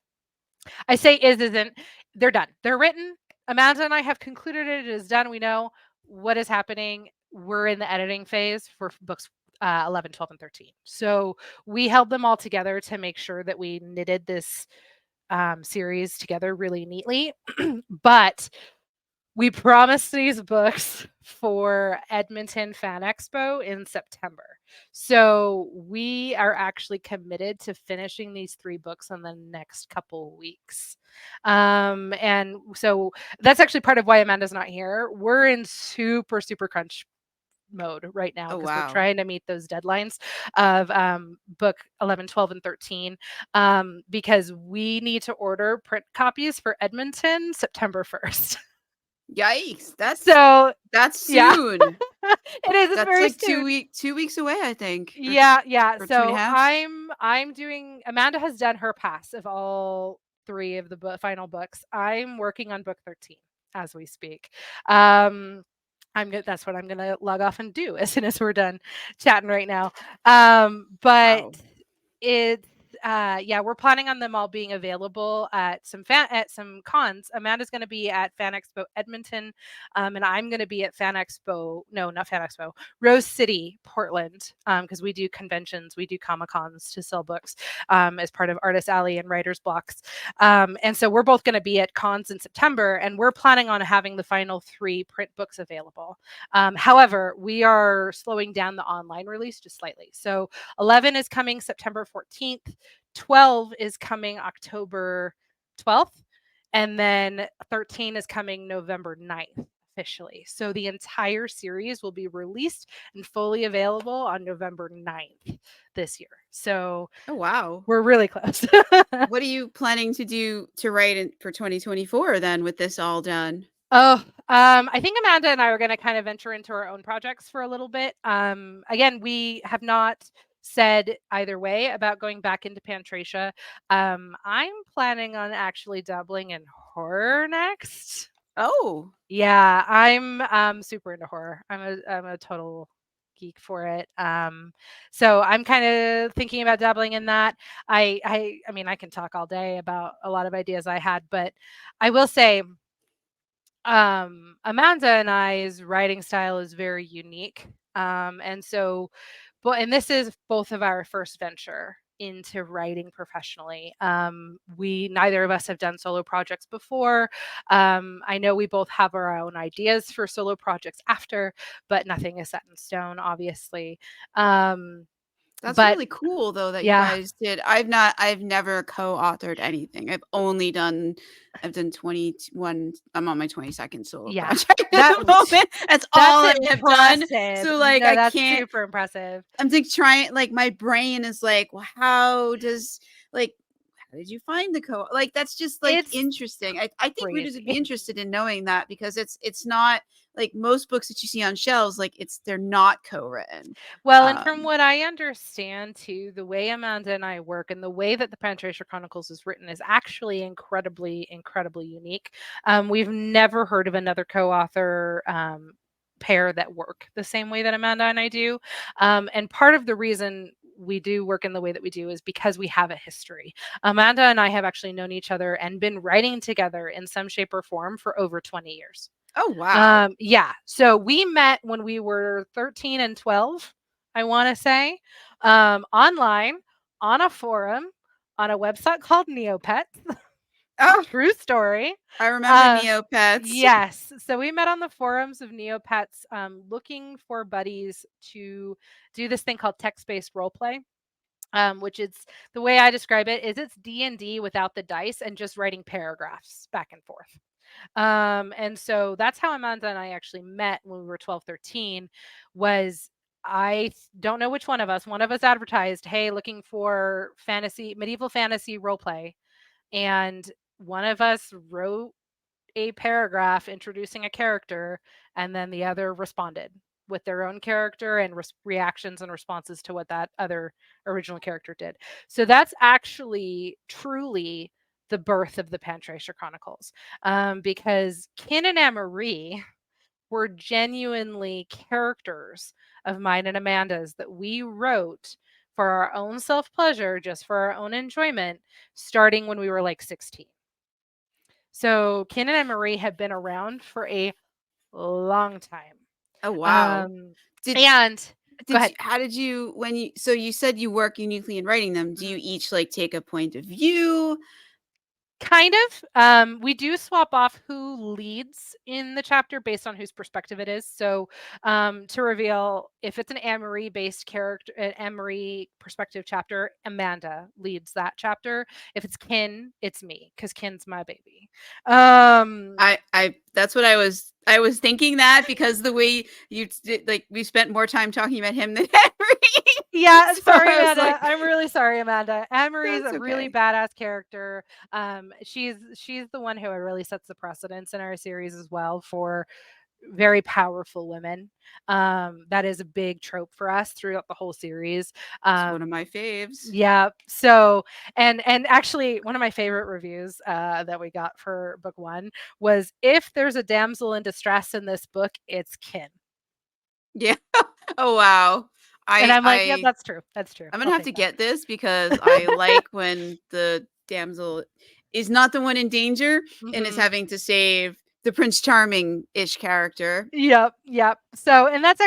I say isn't. They're done. They're written. Amanda and I have concluded it. It is done. We know what is happening. We're in the editing phase for books 11, 12, and 13. So we held them all together to make sure that we knitted this series together really neatly. But we promised these books for Edmonton Fan Expo in September. So we are actually committed to finishing these 3 books in the next couple weeks. And so that's actually part of why Amanda's not here. We're in super, super crunch mode right now Oh, because we're wow. trying to meet those deadlines of book 11, 12, and 13, because we need to order print copies for Edmonton September 1st. Yikes. So, That's yeah, soon. it is. It's That's very like soon. 2 weeks away, I think, Yeah, yeah. or two and a So half. I'm doing. Amanda has done her pass of all 3 of the final books. I'm working on book 13 as we speak. Um, that's what I'm gonna log off and do as soon as we're done chatting right now. But Wow. it's yeah, we're planning on them all being available at some cons. Amanda's going to be at Fan Expo Edmonton, and I'm going to be at Fan Expo. No, not Fan Expo. Rose City, Portland, because we do conventions, we do Comic Cons to sell books as part of Artist Alley and Writers Blocks. And so we're both going to be at cons in September, and we're planning on having the final 3 print books available. However, we are slowing down the online release just slightly. So 11 is coming September 14th. 12 is coming October 12th. And then 13 is coming November 9th officially. So the entire series will be released and fully available on November 9th this year. So Oh, wow. we're really close. What are you planning to do to write for 2024 then with this all done? Oh, I think Amanda and I are going to kind of venture into our own projects for a little bit. Again, we have not said either way about going back into Pantracia. I'm planning on actually dabbling in horror next. Oh, Yeah, I'm super into horror. I'm a total geek for it. So I'm kind of thinking about dabbling in that. I mean, I can talk all day about a lot of ideas I had, but I will say Amanda and I's writing style is very unique. And so and this is both of our first venture into writing professionally. We neither of us have done solo projects before. I know we both have our own ideas for solo projects after, but nothing is set in stone, obviously. Um, That's But really cool though that you yeah, guys did. I've never co-authored anything. I've done 21. I'm on my 22nd solo yeah. project at That the moment. That's that's all I have done. impressive. So like No, I that's can't super impressive. I'm like trying like my brain is like, well, how did you find the like that's just like It's interesting. I think readers would be crazy. interested in knowing that because it's not like most books that you see on shelves, like they're not co-written. Well, and from Um what I understand too, the way Amanda and I work and the way that the Pantracia Chronicles is written is actually incredibly, incredibly unique. We've never heard of another co-author pair that work the same way that Amanda and I do. And part of the reason we do work in the way that we do is because we have a history. Amanda and I have actually known each other and been writing together in some shape or form for over 20 years. oh wow. Yeah. So we met when we were 13 and 12, I want to say, online on a forum on a website called Neopets. Oh, True story. I remember Uh, Neopets. yes. So we met on the forums of Neopets, looking for buddies to do this thing called text-based role play. Which is the way I describe it is it's D&D without the dice and just writing paragraphs back and forth. And so that's how Amanda and I actually met when we were 12, 13. Was don't know which one of us advertised, hey, looking for medieval fantasy role play. And one of us wrote a paragraph introducing a character, and then the other responded with their own character and reactions and responses to what that other original character did. So that's actually truly the birth of the Pantracia Chronicles, because Kin and Amarie were genuinely characters of mine and Amanda's that we wrote for our own self pleasure, just for our own enjoyment, starting when we were like 16. So Ken and Marie have been around for a long time. Oh wow. Um, Did and go did ahead. you how did you when you so you said you work uniquely in writing them. Do you Mhm. each like take a point of view? Kind of. We do swap off who leads in the chapter based on whose perspective it is. So, to reveal, if it's an Amory based character, an Amory perspective chapter, Amanda leads that chapter. If it's Kin, it's me because Kin's my baby. Um, I that's what I was thinking that because the way you did, like we spent more time talking about him than Henry. Yeah, So sorry, I was Amanda. like, I'm really sorry, Amanda. Anne-Marie's that's a really okay. badass character. She's the one who really sets the precedence in our series as well for very powerful women. That is a big trope for us throughout the whole series. It's one of Um, my faves. yeah. So, and actually, one of my favorite reviews that we got for book one was, "If there's a damsel in distress in this book, it's Kin." Yeah. Oh wow. And I'm like, "Yep, I that's true. That's true. I'm gonna I'll have take to that." get this because I like when the damsel is not the one in danger and is Mhm. having to save the Prince Charming ish character. Yep, yep. So, and that's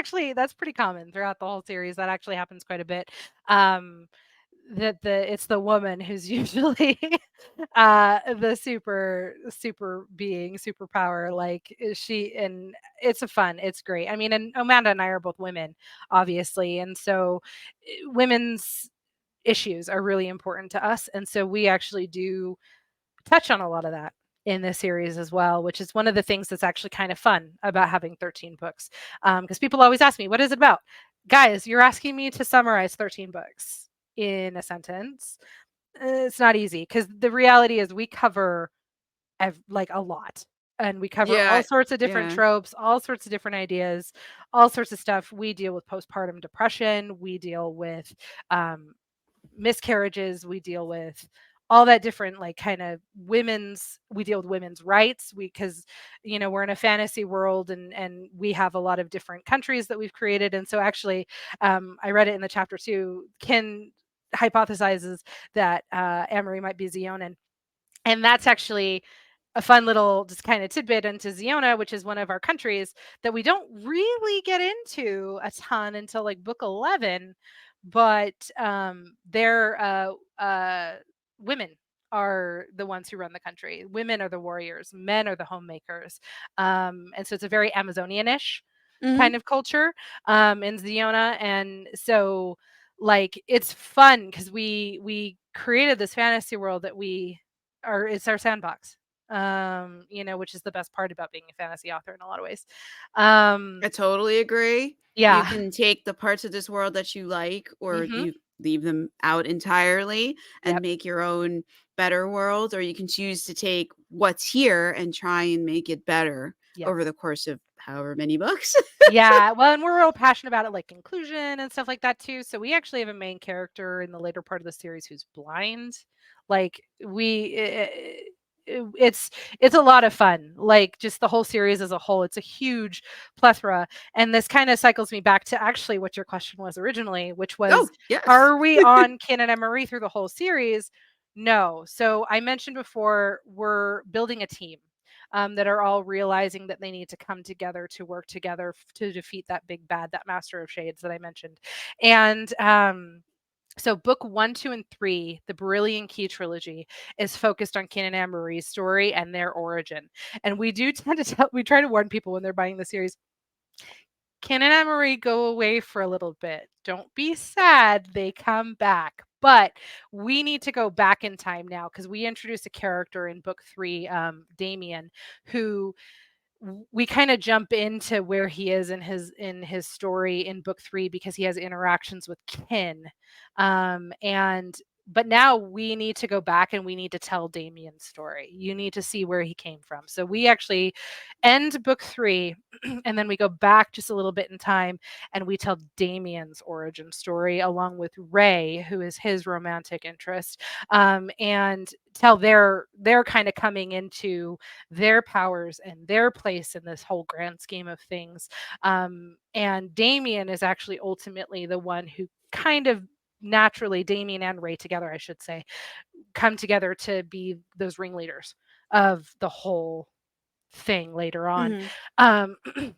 pretty common throughout the whole series. That actually happens quite a bit. Um, that it's the woman who's usually the super being, superpower. Like she, and it's great. I mean, and Amanda and I are both women, obviously, and so women's issues are really important to us, and so we actually do touch on a lot of that in this series as well, which is one of the things that's actually kind of fun about having 13 books. Because people always ask me, what is it about? Guys, you're asking me to summarize 13 books in a sentence. It's not easy because the reality is we cover like a lot. And we cover all Yeah. sorts of different Yeah. tropes, all sorts of different ideas, all sorts of stuff. We deal with postpartum depression. We deal with um, miscarriages, we deal with all that different like kind of we deal with women's rights, we because we're in a fantasy world, and we have a lot of different countries that we've created. And so actually, I read it in the chapter too, Ken hypothesizes that Amory might be Xeonan, and that's actually a fun little just kind of tidbit into Ziona, which is one of our countries that we don't really get into a ton until like book 11. But they're women are the ones who run the country. Women are the warriors, men are the homemakers. And so it's a very Amazonian-ish Mhm. kind of culture in Ziona. And so like it's fun because we created this fantasy world that it's our sandbox. Which is the best part about being a fantasy author in a lot of ways. I totally agree. You Yeah. can take the parts of this world that you like, or Mhm. you leave them out entirely and Yep. make your own better world, or you can choose to take what's here and try and make it better Yep. over the course of however many books. Yeah, well, and we're real passionate about it, like inclusion and stuff like that too. So we actually have a main character in the later part of the series who's blind. Like it's a lot of fun. Like just the whole series as a whole, it's a huge plethora. And this kind of cycles me back to actually what your question was originally, which Oh, was, yes. are we on Kin and Amarie through the whole series? No. So I mentioned before, we're building a team that are all realizing that they need to come together to work together to defeat that big bad, that Master of Shades that I mentioned. And so book 1, 2, and 3, the Brilliant Key trilogy, is focused on Kin and Anne-Marie's story and their origin. And we do tend to we try to warn people when they're buying the series, Kin and Anne-Marie go away for a little bit. Don't be sad, they come back. But we need to go back in time now because we introduced a character in book 3, Damien, who we kind of jump into where he is in his story in book 3 because he has interactions with Kin. And but now we need to go back and we need to tell Damien's story. You need to see where he came from. So we actually end book 3 and then we go back just a little bit in time and we tell Damien's origin story along with Ray, who is his romantic interest, and tell their kind of coming into their powers and their place in this whole grand scheme of things. And Damien is actually ultimately the one who kind of naturally, Damien and Ray together, I should say, come together to be those ringleaders of the whole thing later on. Mhm. Um,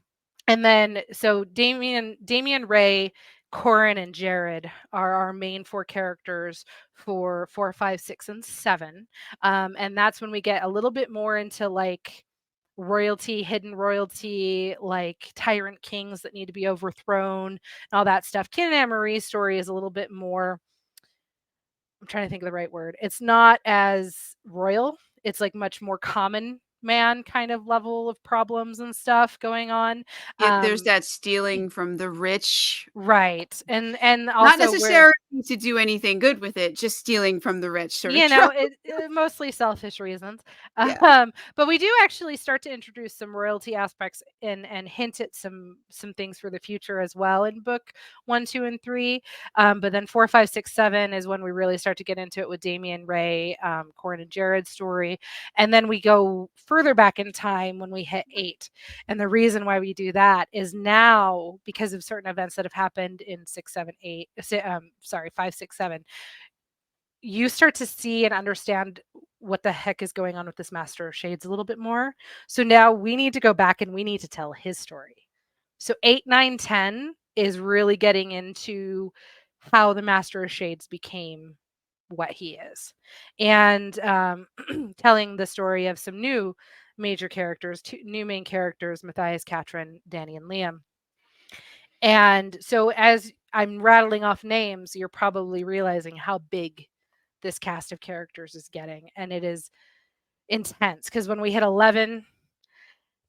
and then so Damien, Ray, Corin, and Jared are our main 4 characters for 4, 5, 6, and 7. And that's when we get a little bit more into like royalty, hidden royalty, like tyrant kings that need to be overthrown, and all that stuff. Kin and Anne-Marie's story is a little bit more, I'm trying to think of the right word. It's not as royal. It's like much more common man kind of level of problems and stuff going on. Yeah, there's Um, that stealing from the rich. right. And Not also where necessarily to do anything good with it, just stealing from the rich sort of you know, trope. it mostly selfish reasons. Yeah. But we do actually start to introduce some royalty aspects and hint at some things for the future as well in book 1, 2, and 3. But then 4, 5, 6, 7 is when we really start to get into it with Damien, Ray, Corin, and Jared's story. And then we go further back in time when we hit 8. And the reason why we do that is now because of certain events that have happened in 6, 7, 8. 5, 6, 7, you start to see and understand what the heck is going on with this Master of Shades a little bit more. So now we need to go back and we need to tell his story. So 8, 9, 10 is really getting into how the Master of Shades became what he is, and telling the story of some new major characters, 2 new main characters, Matthias, Katrin, Danny, and Liam. And so as I'm rattling off names, you're probably realizing how big this cast of characters is getting, and it is intense because when we hit 11,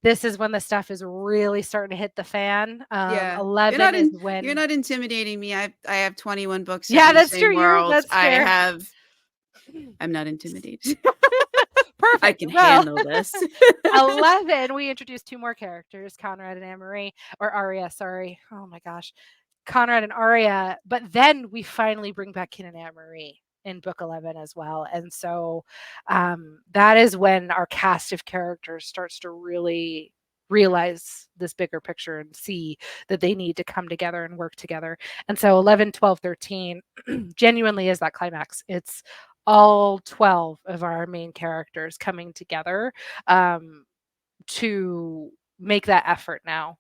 this is when the stuff is really starting to hit the fan. Yeah. 11 is You're when not intimidating me. I have 21 books set yeah, in the that's true. same world. That's fair. I'm not intimidated. I Perfect. can Well, handle this. 11, we introduced 2 more characters, Conrad and Anne-Marie, or Aria, sorry. Oh my gosh. Conrad and Aria, but then we finally bring back Kin and Anne-Marie in book 11 as well. And so that is when our cast of characters starts to really realize this bigger picture and see that they need to come together and work together. And so 11, 12, 13 genuinely is that climax. It's all 12 of our main characters coming together um, to make that effort now,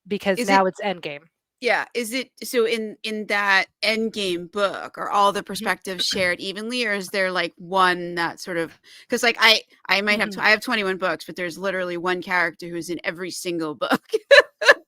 because Is it now it's endgame. Yeah, is it so in that Endgame book, are all the Mhm. perspectives shared evenly, or is there like one that sort of, because like I might have Mhm. I have 21 books, but there's literally one character who's in every single book.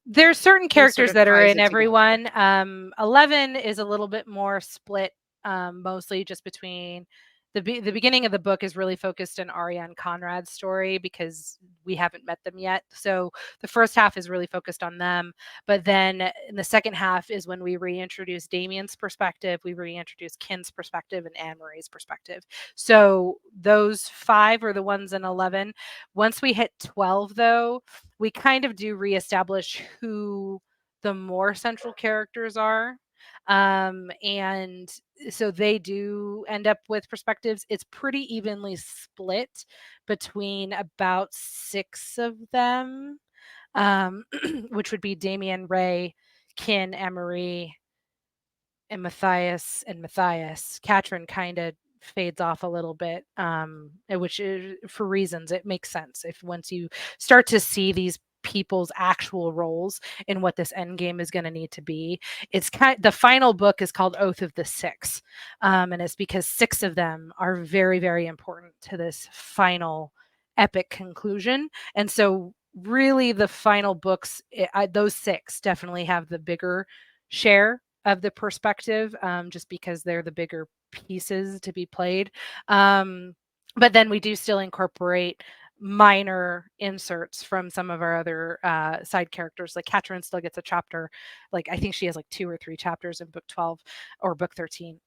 There's certain He sort characters of that are ties in it together. everyone. 11 is a little bit more split, mostly just between the beginning of the book is really focused on Arya and Conrad's story because we haven't met them yet. So the first half is really focused on them, but then in the second half is when we reintroduce Damien's perspective, we reintroduce Kin's perspective, and Anne-Marie's perspective. So those 5 are the ones in 11. Once we hit 12, though, we kind of do reestablish who the more central characters are. And so they do end up with perspectives. It's pretty evenly split between about 6 of them, which would be Damien, Ray, Kin, Amarie, and Matthias. Katrin kind of fades off a little bit, which is, for reasons it makes sense if once you start to see these people's actual roles in what this end game is going to need to be. It's the final book is called Oath of the Six, and it's because 6 of them are very, very important to this final epic conclusion. And so really the final books, those 6 definitely have the bigger share of the perspective, just because they're the bigger pieces to be played. But then we do still incorporate minor inserts from some of our other side characters. Like Katrin still gets a chapter. Like I think she has like 2 or 3 chapters in book 12 or book 13.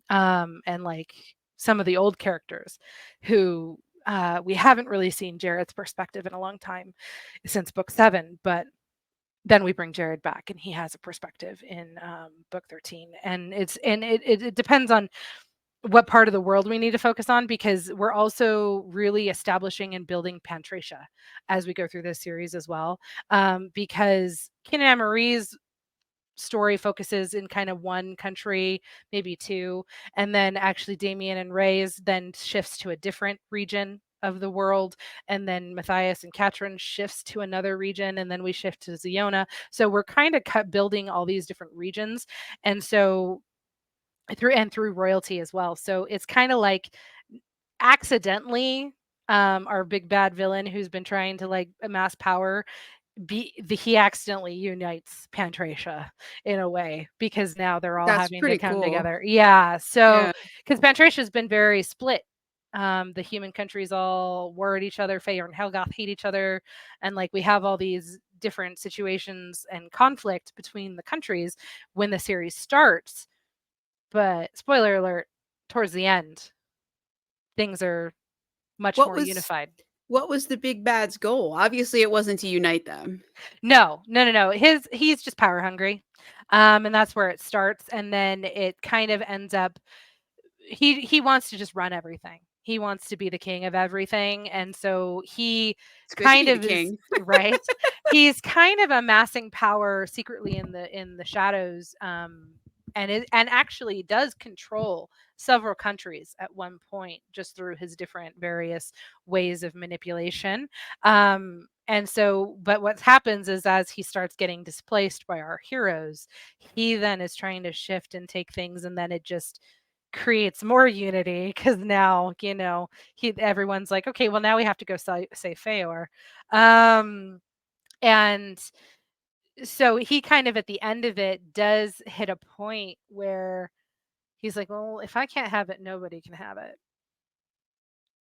And like some of the old characters who we haven't really seen Jared's perspective in a long time since book 7, but then we bring Jared back and he has a perspective in book 13. And it depends on what part of the world we need to focus on, because we're also really establishing and building Pantracia as we go through this series as well. Because Kin and Marie's story focuses in kind of one country, maybe 2, and then actually Damien and Ray's then shifts to a different region of the world, and then Matthias and Katrin shifts to another region, and then we shift to Ziona. So we're kind of building all these different regions, and so through royalty as well. So it's kind of like accidentally our big bad villain who's been trying to like amass power he accidentally unites Pantracia in a way, because now they're all That's having to pretty come cool. together. Yeah. So Yeah. because Pantracia's been very split. The human countries all war at each other. Feyre and Helgoth hate each other, and like we have all these different situations and conflict between the countries when the series starts. But spoiler alert, towards the end, things are much What more was unified. what was the big bad's goal? Obviously, it wasn't to unite them. No. He's just power hungry. And that's where it starts. And then it kind of ends up he wants to just run everything. He wants to be the king of everything. And so he It's good to kind be the of is king. right. He's kind of amassing power secretly in the shadows. And actually does control several countries at one point just through his different various ways of manipulation. And so, but what happens is as he starts getting displaced by our heroes, he then is trying to shift and take things, and then it just creates more unity because now everyone's like, okay, well now we have to go say Feor. And so he kind of at the end of it does hit a point where he's like, well, if I can't have it, nobody can have it.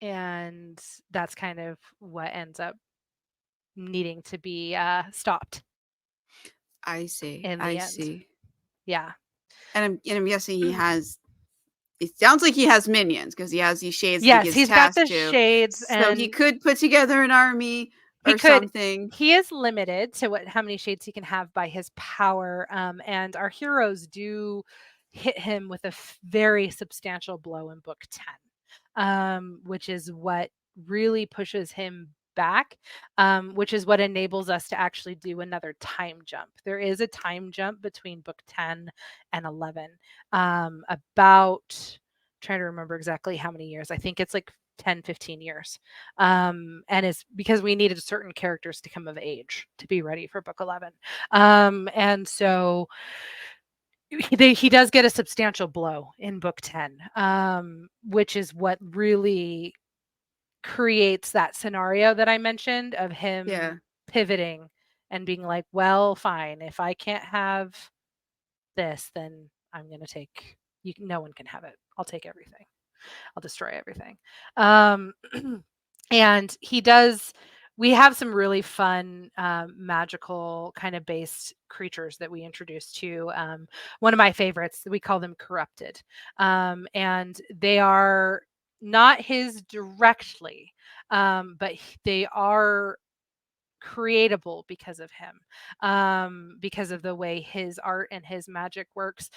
And that's kind of what ends up needing to be stopped I see. in I the end. see. Yeah. And I'm guessing he has. It sounds like he has minions because he has these shades that he Yes, gets he's got tasked the to. shades, So he and could put together an army he or could. something. He is limited to how many shades he can have by his power, and our heroes do hit him with a very substantial blow in book 10, which is what really pushes him back, which is what enables us to actually do another time jump. There is a time jump between book 10 and 11, about trying to remember exactly how many years. I think it's like 10-15 years, and it's because we needed certain characters to come of age to be ready for book 11. And so he does get a substantial blow in book 10, which is what really creates that scenario that I mentioned of him Yeah. pivoting and being like, well, fine, if I can't have this, then I'm going to take you. No one can have it. I'll take everything. I'll destroy everything. Um, and he does. We have some really fun magical kind of based creatures that we introduce to. One of my favorites, we call them corrupted, and they are not his directly, but they are creatable because of him, because of the way his art and his magic works.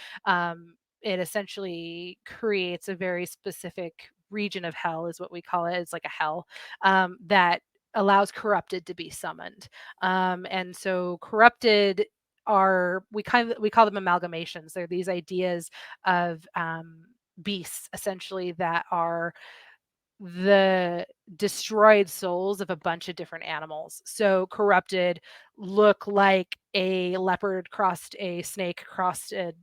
It essentially creates a very specific region of hell, is what we call it. It's like a hell that allows corrupted to be summoned. And so corrupted are we call them amalgamations. They're these ideas of beasts essentially that are the destroyed souls of a bunch of different animals. So corrupted look like a leopard crossed a snake crossed a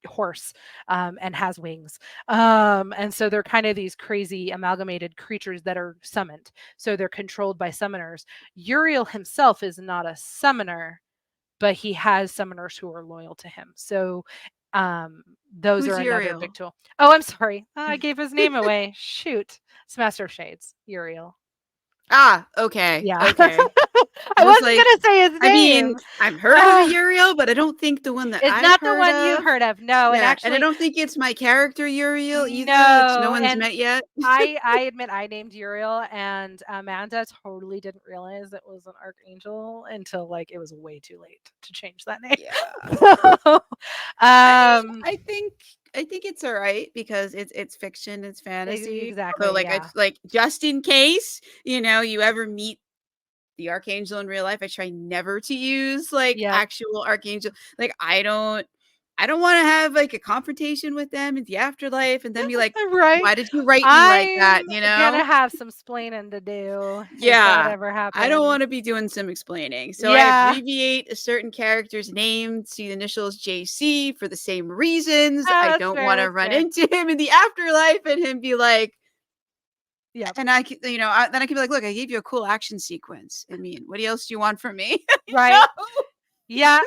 horse, and has wings. And so they're kind of these crazy amalgamated creatures that are summoned. So they're controlled by summoners. Uriel himself is not a summoner, but he has summoners who are loyal to him. So those Who's are another big Uriel? tool. Oh, I'm sorry. I gave his name away. Shoot. It's Master of Shades, Uriel. Ah, okay, Yeah. okay. I I was wasn't like, gonna say his I mean, name. I've heard of a Uh, Uriel, but I don't think the one that it's I've not the heard one you've of. heard of. No, and Yeah, and I actually, don't think it's my character Uriel either, which no no. one's And met yet. I admit I named Uriel, and Amanda totally didn't realize it was an archangel until like it was way too late to change that name. Yeah. So, I mean, um, I think it's all right because it's fiction, it's fantasy. Although, exactly, like, I yeah. like just in case you ever meet the archangel in real life, I try never to use like Yep. actual archangel. Like, I don't want to have like a confrontation with them in the afterlife, and then be like, Right? "Why did you write me like that?" I'm You gonna know? have some splaining to do if that Yeah. ever I don't happens. wanna be doing some explaining. So I Yeah. abbreviate a certain character's name to the initials JC for the same reasons. Oh, I that's don't fair, wanna that's run fair. into him in the afterlife and him be like, Yep. and then I can be like, "Look, I gave you a cool action sequence. I mean, what else do you want from me?" Right. know? Yeah,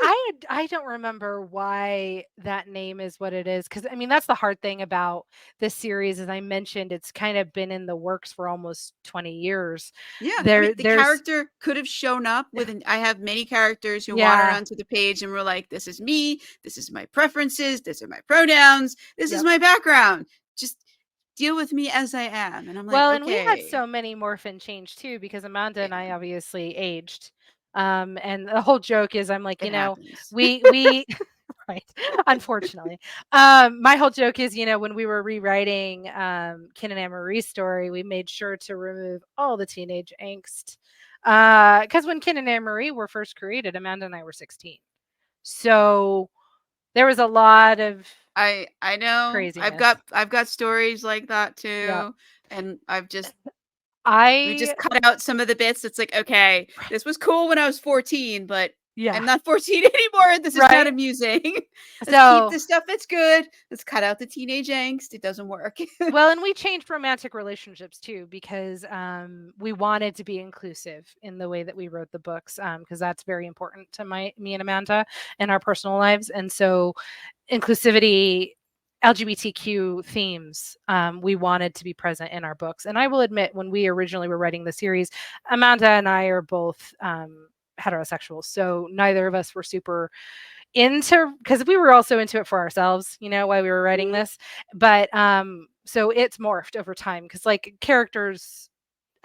I don't remember why that name is what it is, because I mean, that's the hard thing about this series. As I mentioned, it's kind of been in the works for almost 20 years. Yeah, I mean, There the there's character could have shown up with an I have many characters who wander Yeah. onto the page and were like, "This is me. This is my preferences. These are my pronouns. This is Yep. my background. Just deal with me as I am." And I'm like, Well, and we had "Okay." so many morph and change too, because Amanda and I Yeah, obviously aged. And the whole joke is I'm like, it happens. we right, unfortunately. My whole joke is, when we were rewriting Kin and Amarie's story, we made sure to remove all the teenage angst. Because when Kin and Amarie were first created, Amanda and I were 16. So there was a lot of I know. I've craziness. got I've got stories like that Yep. too, and we I just cut out some of the bits. It's like, "Okay, this was cool when I was 14, but yeah, I'm not 14 anymore. This is not right? amusing. Let's keep So the stuff that's good. Let's cut out the teenage angst. It doesn't work." well, and we changed romantic relationships too, because we wanted to be inclusive in the way that we wrote the books, because that's very important to me and Amanda in our personal lives. And so inclusivity, LGBTQ themes, we wanted to be present in our books. And I will admit, when we originally were writing the series, Amanda and I are both heterosexual, so neither of us were super into, because we were also into it for ourselves, while we were writing Mhm. this. But so it's morphed over time, because like characters,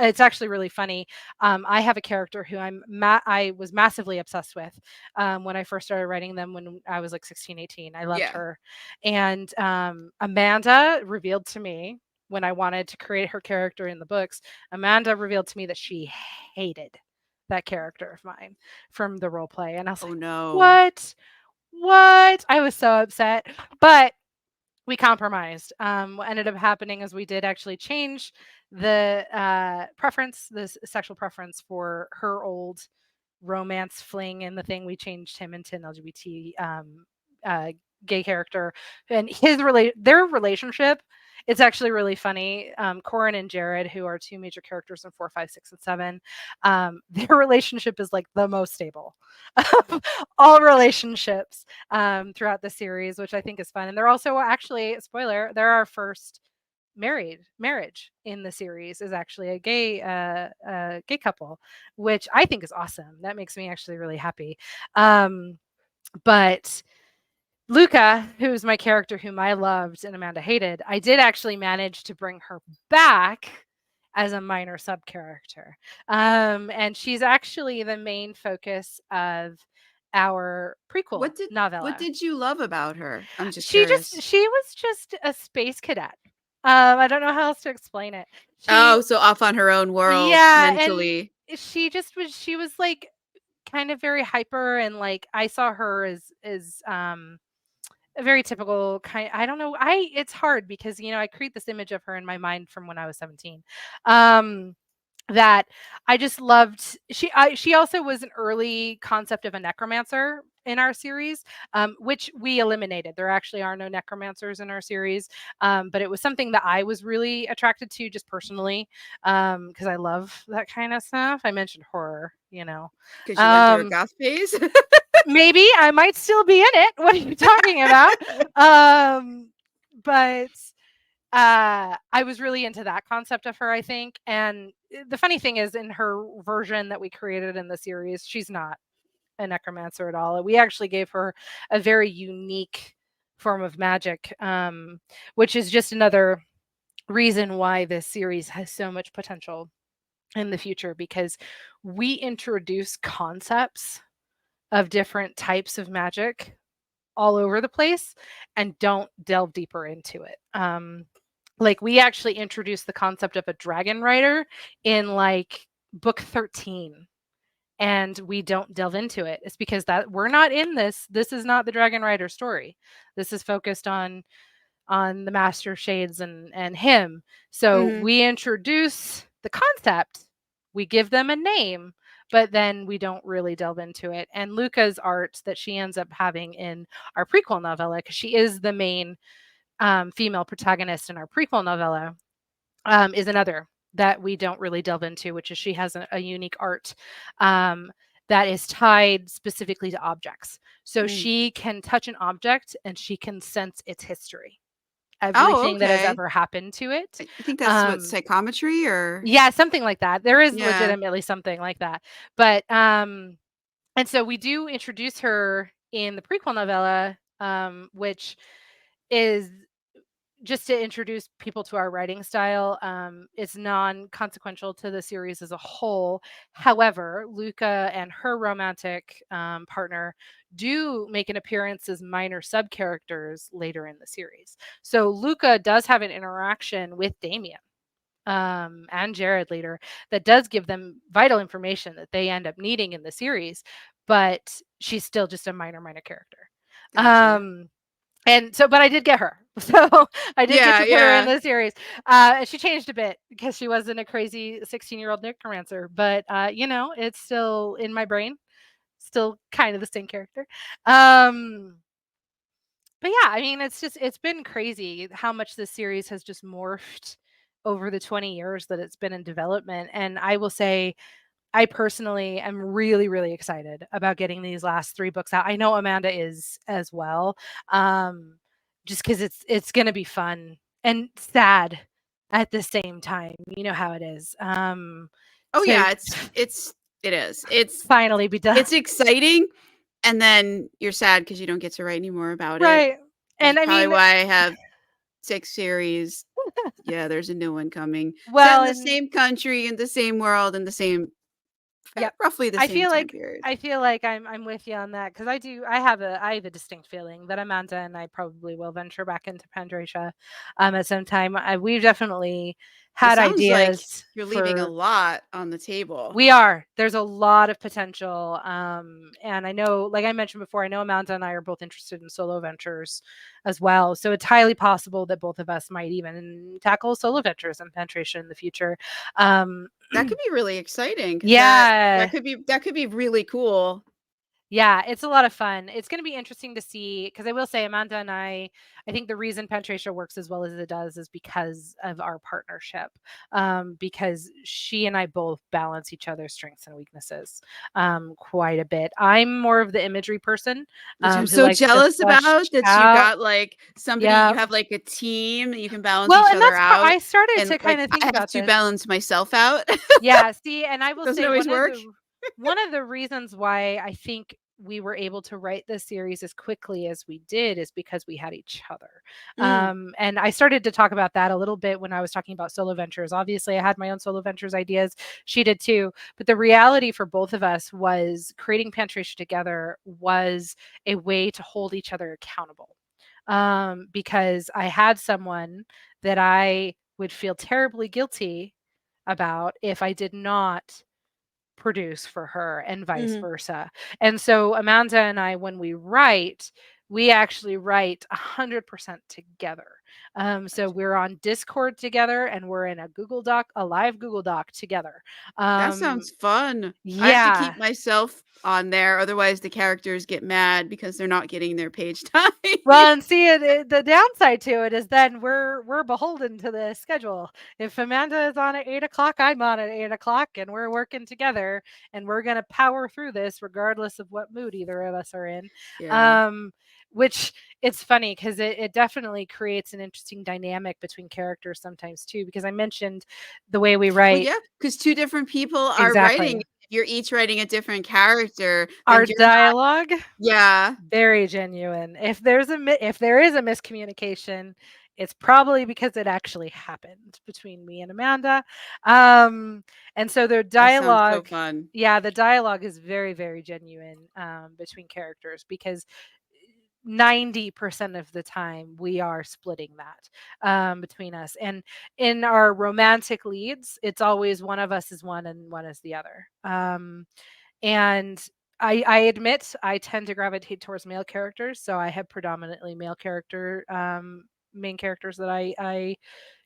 it's actually really funny. I have a character who I was massively obsessed with when I first started writing them when I was like 16, 18. I loved Yeah. her. And Amanda revealed to me, when I wanted to create her character in the books, Amanda revealed to me that she hated that character of mine from the role play. And I was Oh, like, no. what? What? I was so upset. But we compromised. What ended up happening is we did actually change the preference, sexual preference for her old romance fling and the thing. We changed him into an LGBT uh, gay character, and their relationship It's actually really funny. Corin and Jared, who are two major characters in 4, 5, 6, and 7, their relationship is like the most stable of all relationships throughout the series, which I think is fun. And they're also actually, spoiler, they're our first marriage in the series is actually a gay couple, which I think is awesome. That makes me actually really happy. But Luca, who's my character whom I loved and Amanda hated, I did actually manage to bring her back as a minor sub character. And she's actually the main focus of our prequel What novella. did you love about her? I'm just She curious. was just a space cadet. I don't know how else to explain it. Oh, so off on her own world Yeah, and mentally. she was like kind of very hyper, and like I saw her as a very typical kind. I don't know. It's hard because I create this image of her in my mind from when I was 17. That I just loved. She also was an early concept of a necromancer in our series, which we eliminated. There actually are no necromancers in our series, but it was something that I was really attracted to just personally, because I love that kind of stuff. I mentioned horror, Because you went through a um, goth phase. maybe I might still be in it. What are you talking about? But I was really into that concept of her, I think. And the funny thing is, in her version that we created in the series, she's not a necromancer at all. We actually gave her a very unique form of magic, which is just another reason why this series has so much potential in the future, because we introduce concepts of different types of magic all over the place and don't delve deeper into it. Like we actually introduced the concept of a dragon rider in like book 13, and we don't delve into it. It's because that we're not in this. This is not the dragon rider story. This is focused on the master shades and him. So Hmm. we introduce the concept, we give them a name, but then we don't really delve into it. And Luca's art that she ends up having in our prequel novella, because she is the main female protagonist in our prequel novella, is another that we don't really delve into, which is she has a unique art um, that is tied specifically to objects. So Mm. she can touch an object and she can sense its history, Oh, everything that has okay. ever happened to it. I think that's what Um, psychometry or yeah, something like that. There is yeah. legitimately something like that. But and so we do introduce her in the prequel novella, which is just to introduce people to our writing style. It's non-consequential to the series as a whole. However, Luca and her romantic partner do make an appearance as minor sub characters later in the series. So Luca does have an interaction with Damien and Jared later that does give them vital information that they end up needing in the series, but she's still just a minor character. Gotcha. Um, and so, but I did get her. So I did get Yeah, to put her in yeah. the series. And she changed a bit because she wasn't a crazy 16-year-old necromancer, but it's still in my brain, still kind of the same character. But yeah, I mean, it's been crazy how much this series has just morphed over the 20 years that it's been in development. And I will say, I personally am really, really excited about getting these last 3 books out. I know Amanda is as well, just because it's going to be fun and sad at the same time. You know how it is. Oh To yeah, it is. finally be done. It's exciting, and then you're sad because you don't get to write any more about it. Right. Which is And I probably mean, why I have 6 series. Yeah, there's a new one coming. Set well, in the and same country, in the same world, in the same yep. roughly the I same feel time like period. I'm with you on that, because I have a distinct feeling that Amanda and I probably will venture back into Pantracia at some time. We've definitely It had sounds like ideas you're leaving a for. lot on the table. We are. There's a lot of potential. And I know, like I mentioned before, I know Amanda and I are both interested in solo ventures as well. So it's highly possible that both of us might even tackle solo ventures and penetration in the future. Um, That could be really exciting because that yeah. that could be really cool. Yeah, it's a lot of fun. It's gonna be interesting to see because I will say Amanda and I think the reason Pantracia works as well as it does is because of our partnership. Because she and I both balance each other's strengths and weaknesses quite a bit. I'm more of the imagery person Which I'm who so likes to jealous flesh about that you out. got, like, somebody Yeah. you have, like, a team that you can balance Well, each and other that's part out, I started and, to like, kind of think I have about to this. balance myself out. Yeah, see, and I will Doesn't say always work. one of the reasons why I think we were able to write this series as quickly as we did is because we had each other. Mm, And I started to talk about that a little bit when I was talking about solo ventures. Obviously, I had my own solo ventures ideas. She did too. But the reality for both of us was creating Pantracia together was a way to hold each other accountable. Because I had someone that I would feel terribly guilty about if I did not produce for her and vice mhm. versa. And so Amanda and I, when we actually write 100% together. So we're on Discord together and we're in a live Google Doc together. That Um, sounds fun. I have to yeah, keep myself on there, otherwise the characters get mad because they're not getting their page time. well, and see, the downside to it is then we're beholden to the schedule. If Amanda is on at 8 o'clock, I'm on at 8 o'clock, and we're working together, and we're gonna power through this regardless of what mood either of us are in. Yeah. Um, which it's funny because it definitely creates an interesting dynamic between characters sometimes too. Because I mentioned the way we Well, write yeah, because 2 different people are writing. exactly If you're each writing a different character, then our you're not. dialogue. Yeah. Very genuine. If there is a miscommunication, it's probably because it actually happened between me and Amanda. And so the That sounds so dialogue, fun. yeah, the dialogue is very, very genuine between characters because 90% of the time we are splitting that between us. And in our romantic leads, it's always one of us is one and one is the other. And I admit I tend to gravitate towards male characters, so I have predominantly male character main characters that I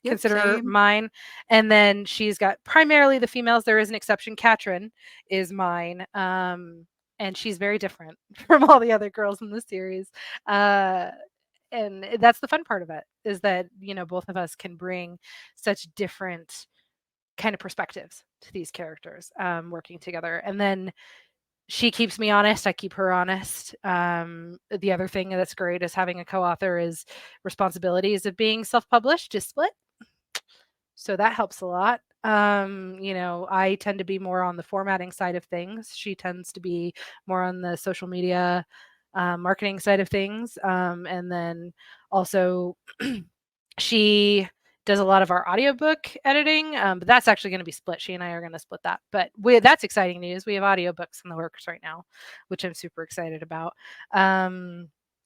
Yep, consider same. mine. And then she's got primarily the females. There is an exception. Katrin is mine. And she's very different from all the other girls in the series. Uh, and that's the fun part of it is that, both of us can bring such different kind of perspectives to these characters working together. And then she keeps me honest. I keep her honest. The other thing that's great is having a co-author is responsibilities of being self-published is split. So that helps a lot. I tend to be more on the formatting side of things. She tends to be more on the social media marketing side of things. And then also she does a lot of our audiobook editing, but that's actually going to be split. She and I are going to split that. But that's exciting news. We have audiobooks in the works right now, which I'm super excited about.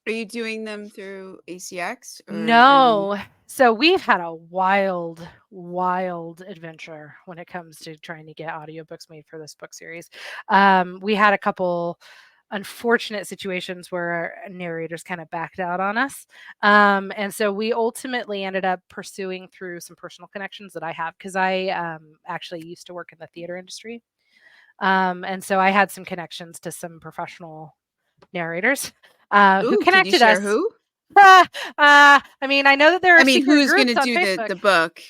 Are you doing them through ACX or are you? No. So we've had a wild, wild adventure when it comes to trying to get audiobooks made for this book series. We had a couple unfortunate situations where narrators kind of backed out on us. And so we ultimately ended up pursuing through some personal connections that I have because I actually used to work in the theater industry. And so I had some connections to some professional narrators who Ooh, could you connected share us. who? I mean, I know that there I are mean, secret who's groups gonna on do Facebook. the book?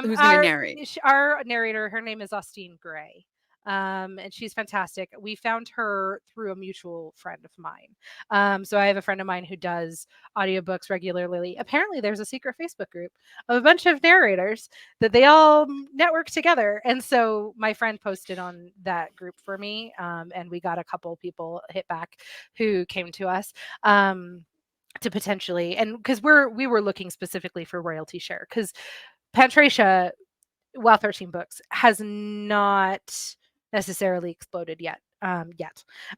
Who's gonna narrate? Our narrator, her name is Austine Gray. And she's fantastic. We found her through a mutual friend of mine. So I have a friend of mine who does audiobooks regularly. Apparently, there's a secret Facebook group of a bunch of narrators that they all network together. And so my friend posted on that group for me, and we got a couple people hit back who came to us. To potentially, and because we were looking specifically for royalty share because Pantracia, while 13 books, has not necessarily exploded yet. Yeah,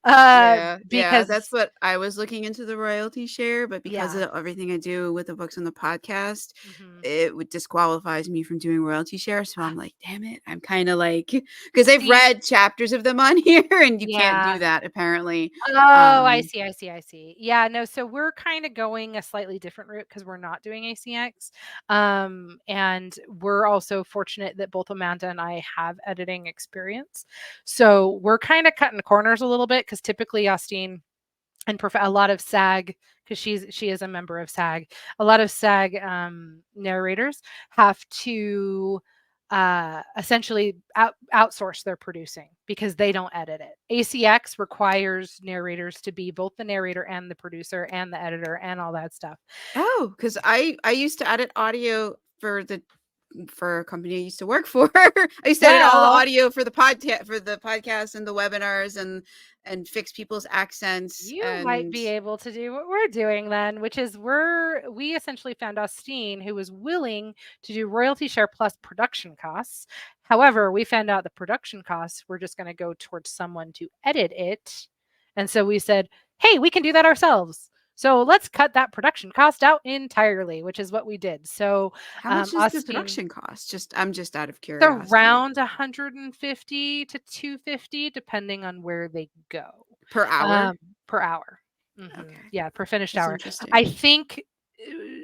yeah, that's Because what I was looking into, the royalty share, but because yeah. of everything I do with the books on the podcast, Mhm. it would disqualifies me from doing royalty share, so I'm like, "Damn it." I'm kinda like, because 'cause I've See, read chapters of them on here, and you can't do yeah. that apparently. Oh, I Um, see, I see, I see. Yeah, no, so we're kind of going a slightly different route because we're not doing ACX. And we're also fortunate that both Amanda and I have editing experience. So we're kind of cut in the corners a little bit, because typically Austin and a lot of SAG, because she is a member of SAG. A lot of SAG narrators have to essentially outsource their producing because they don't edit it. ACX requires narrators to be both the narrator and the producer and the editor and all that stuff. Oh, because I used to edit audio for a company I used to work for. I used to edit all the audio for the podcast and the webinars and fix people's accents. You might And be able to do what we're doing then, which is we essentially found Austin, who was willing to do royalty share plus production costs. However, we found out the production costs were just going to go towards someone to edit it. And so we said, hey, we can do that ourselves. So let's cut that production cost out entirely, which is what we did. So how much is the Austin, production cost? I'm just out of it's curiosity. around 150 to 250, depending on where they go. Per hour? Per hour. Okay. Yeah, per finished That's hour. interesting. I think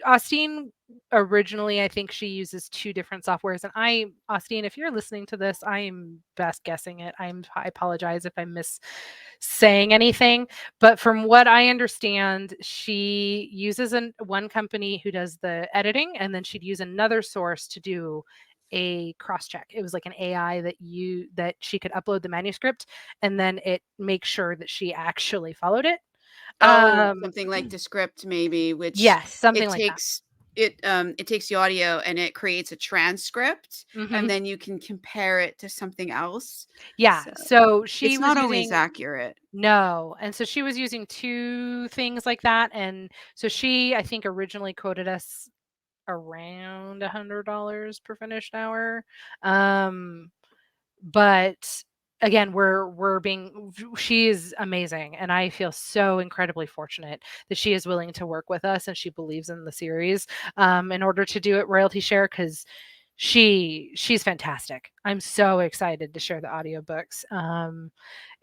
Austin originally, I think she uses 2 different softwares. And Austin, if you're listening to this, I'm best guessing it. I apologize if I miss saying anything. But from what I understand, she uses one company who does the editing, and then she'd use another source to do a cross check. It was like an AI that she could upload the manuscript, and then it makes sure that she actually followed it. Something like Descript maybe, which Yes, something it like that. takes it takes the audio and it creates a transcript, and then you can compare it to something else. Yeah. So she it's was not always using accurate. no, and so she was using 2 things like that, and so she, I think, originally quoted us around $100 per finished hour. But again, she is amazing, and I feel so incredibly fortunate that she is willing to work with us and she believes in the series in order to do it royalty share, because she's fantastic. I'm so excited to share the audiobooks.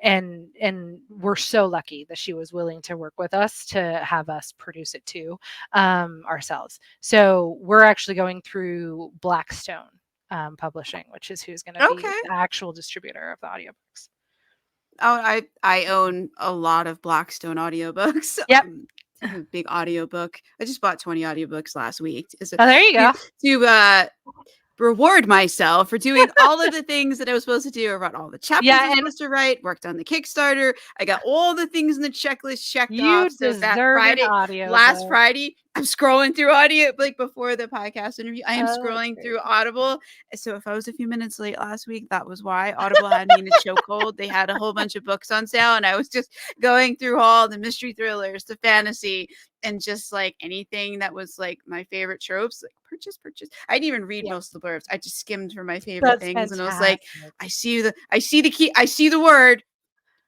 And we're so lucky that she was willing to work with us to have us produce it too, ourselves. So we're actually going through Blackstone Publishing, which is who's going to be the actual distributor of the audiobooks. Oh, I own a lot of Blackstone audiobooks. Yep. I'm a big audiobook. I just bought 20 audiobooks last week. Oh, there you go. To reward myself for doing all of the things that I was supposed to do. I wrote all the chapters I was supposed to write, worked on the Kickstarter. I got all the things in the checklist checked off. So that Friday, last Friday, I'm scrolling through audio, like before the podcast interview, I am scrolling through Audible. So if I was a few minutes late last week, that was why. Audible had me in a chokehold. They had a whole bunch of books on sale, and I was just going through all the mystery thrillers, the fantasy, and just like anything that was like my favorite tropes, like purchase. I didn't even read most of the blurbs. I just skimmed for my favorite things. Fantastic. And I was like, I see the key, I see the word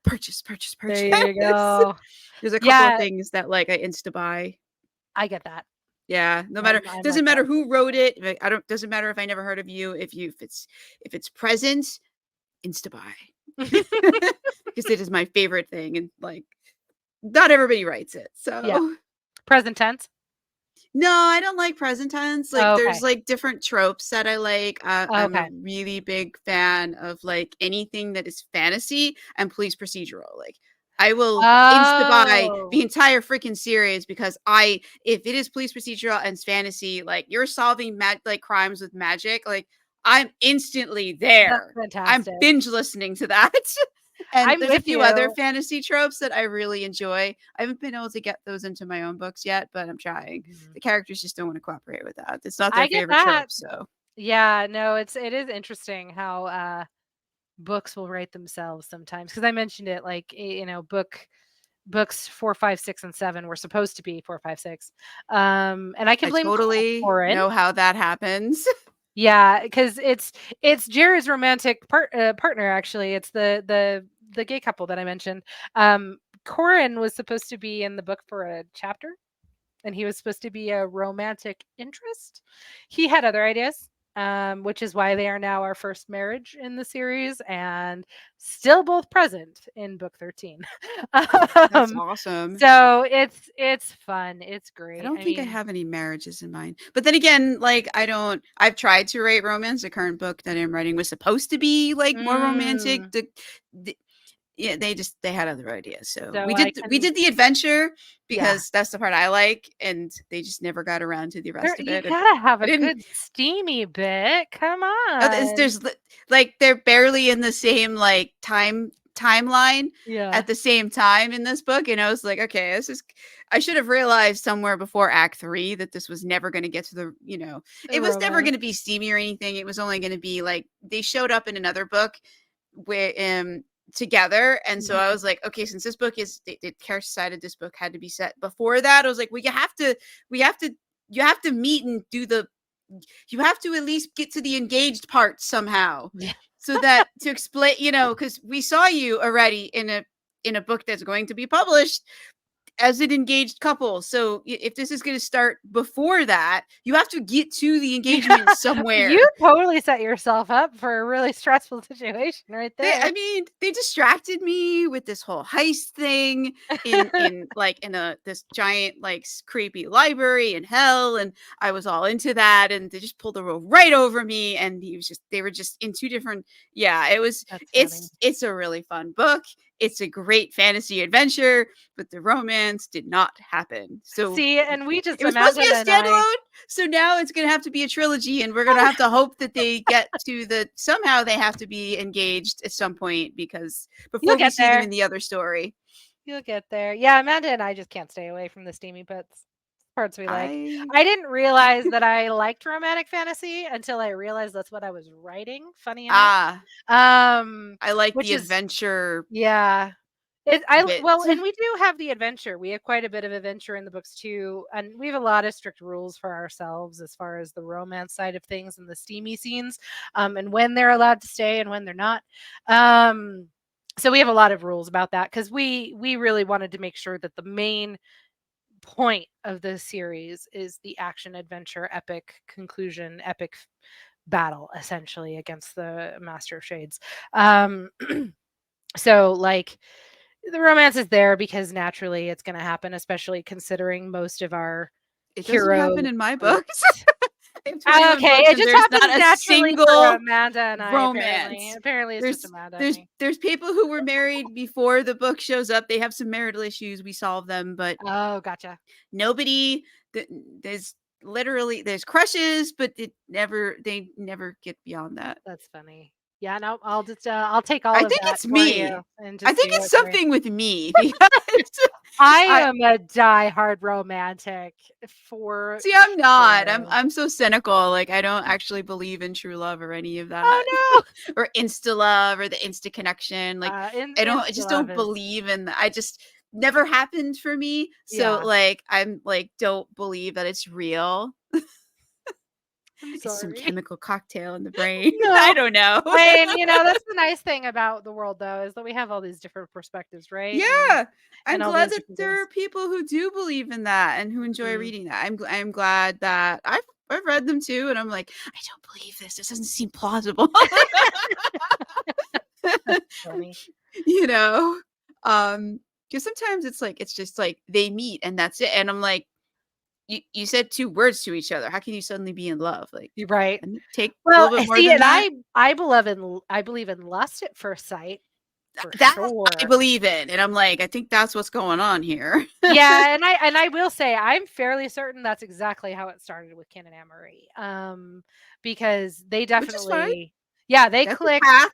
purchase. There you go. There's a couple of things that like I insta buy. I get that. Yeah, no matter, doesn't matter who wrote it. Doesn't matter if I never heard of you. If it's present, insta buy. Because it is my favorite thing, and like not everybody writes it. So present tense. No, I don't like present tense. Like there's like different tropes that I like. I'm a really big fan of like anything that is fantasy and police procedural. Like I will insta buy the entire freaking series because if it is police procedural and fantasy, like you're solving like crimes with magic, like I'm instantly there. That's fantastic. I'm binge listening to that. And there's a few other fantasy tropes that I really enjoy. I haven't been able to get those into my own books yet, but I'm trying. The characters just don't want to cooperate with that. It's not their favorite trope. So yeah, no, it is interesting how books will write themselves sometimes. Because I mentioned it, like, you know, books 4, 5, 6, and 7 were supposed to be 4, 5, 6. And I can blame totally know how that happens. Yeah, because it's Jerry's romantic partner. Actually, it's the gay couple that I mentioned. Corin was supposed to be in the book for a chapter, and he was supposed to be a romantic interest. He had other ideas, which is why they are now our first marriage in the series, and still both present in book 13. That's awesome. So it's fun. It's great. I don't think I have any marriages in mind. But then again, like I've tried to write romance. The current book that I'm writing was supposed to be like more romantic. Yeah, they had other ideas. So So we I did can, the adventure yeah. because that's the part I like, and they just never got around to the There, rest of you it. And gotta have I a didn't. good steamy bit. Come on. There's like they're barely in the same like timeline Yeah. at the same time in this book, and I was like, okay, this is. I should have realized somewhere before Act 3 that this was never going to get to the, it was never going Romance. to be steamy or anything. It was only going to be like they showed up in another book where together, and so I Mhm. was like, okay, since this book is the character decided this book had to be set before that, I was like, well, we have to you have to meet and do the you have to at least get to the engaged part somehow, Yeah. so that to explain, because we saw you already in a book that's going to be published as an engaged couple. So if this is going to start before that, you have to get to the engagement You somewhere. totally set yourself up for a really stressful situation right there. They distracted me with this whole heist thing in like in a this giant like creepy library in hell, and I was all into that, and they just pulled the rope right over me, and they were just in two different. Yeah, That's funny. it's a really fun book. It's a great fantasy adventure, but the romance did not happen. So See, and we just, it was supposed to Amanda be a and I, standalone, so now it's gonna have to be a trilogy, and we're gonna have to hope that they get to somehow they have to be engaged at some point because you'll before we get see them there. in the other story. You'll get there. Yeah, Amanda and I just can't stay away from the steamy bits. Parts we like. I I didn't realize that I liked romantic fantasy until I realized that's what I was writing, funny enough. ah Um, I like which the is, adventure yeah. bit. Well, and we do have the adventure. We have quite a bit of adventure in the books too, and we have a lot of strict rules for ourselves as far as the romance side of things and the steamy scenes, and when they're allowed to stay and when they're not. Um, so we have a lot of rules about that because we really wanted to make sure that the main point of the series is the action adventure epic conclusion, epic battle essentially against the Master of Shades. Um, so like the romance is there because naturally it's going to happen, especially considering most of our It doesn't happen hero in my books. tropes. I have 21 Okay, books it and just there's happens not a naturally for single Amanda and I, apparently. romance. Apparently, it's just Amanda and me. There's people who were married before the book shows up. They have some marital issues. We solve them, but Oh, gotcha. nobody. There's literally there's crushes, but they never get beyond that. That's funny. Yeah, no, I'll take all I of think that it's for you me. and I just think do it's it for you. something with me because I I am a diehard romantic for see. I'm not. sure. I'm so cynical. Like I don't actually believe in true love or any of that. Oh Or insta love or the insta connection. Like no. I just Insta love don't is, believe in I just never happened for me. So yeah. like I'm like don't believe that it's real. I'm It's some sorry. chemical cocktail in the brain. I No. don't know. I mean, that's the nice thing about the world, though, is that we have all these different perspectives, right? Yeah. And I'm all glad these that different there things. are people who do believe in that and who enjoy Mhm. reading that. I'm glad that I've read them too, and I'm like, I don't believe this. This doesn't seem plausible. That's funny. you know? Because sometimes it's just like they meet and that's it. And I'm like, you said two words to each other. How can you suddenly be in love? Like, You're right. and it take a Well, little bit more see, than and that. I believe in lust at first sight for That I sure. believe in. And I'm like, I think that's what's going on here. Yeah, and I will say I'm fairly certain that's exactly how it started with Ken and Amarie. Because they Which is fine. definitely, yeah, they That's a clicked path.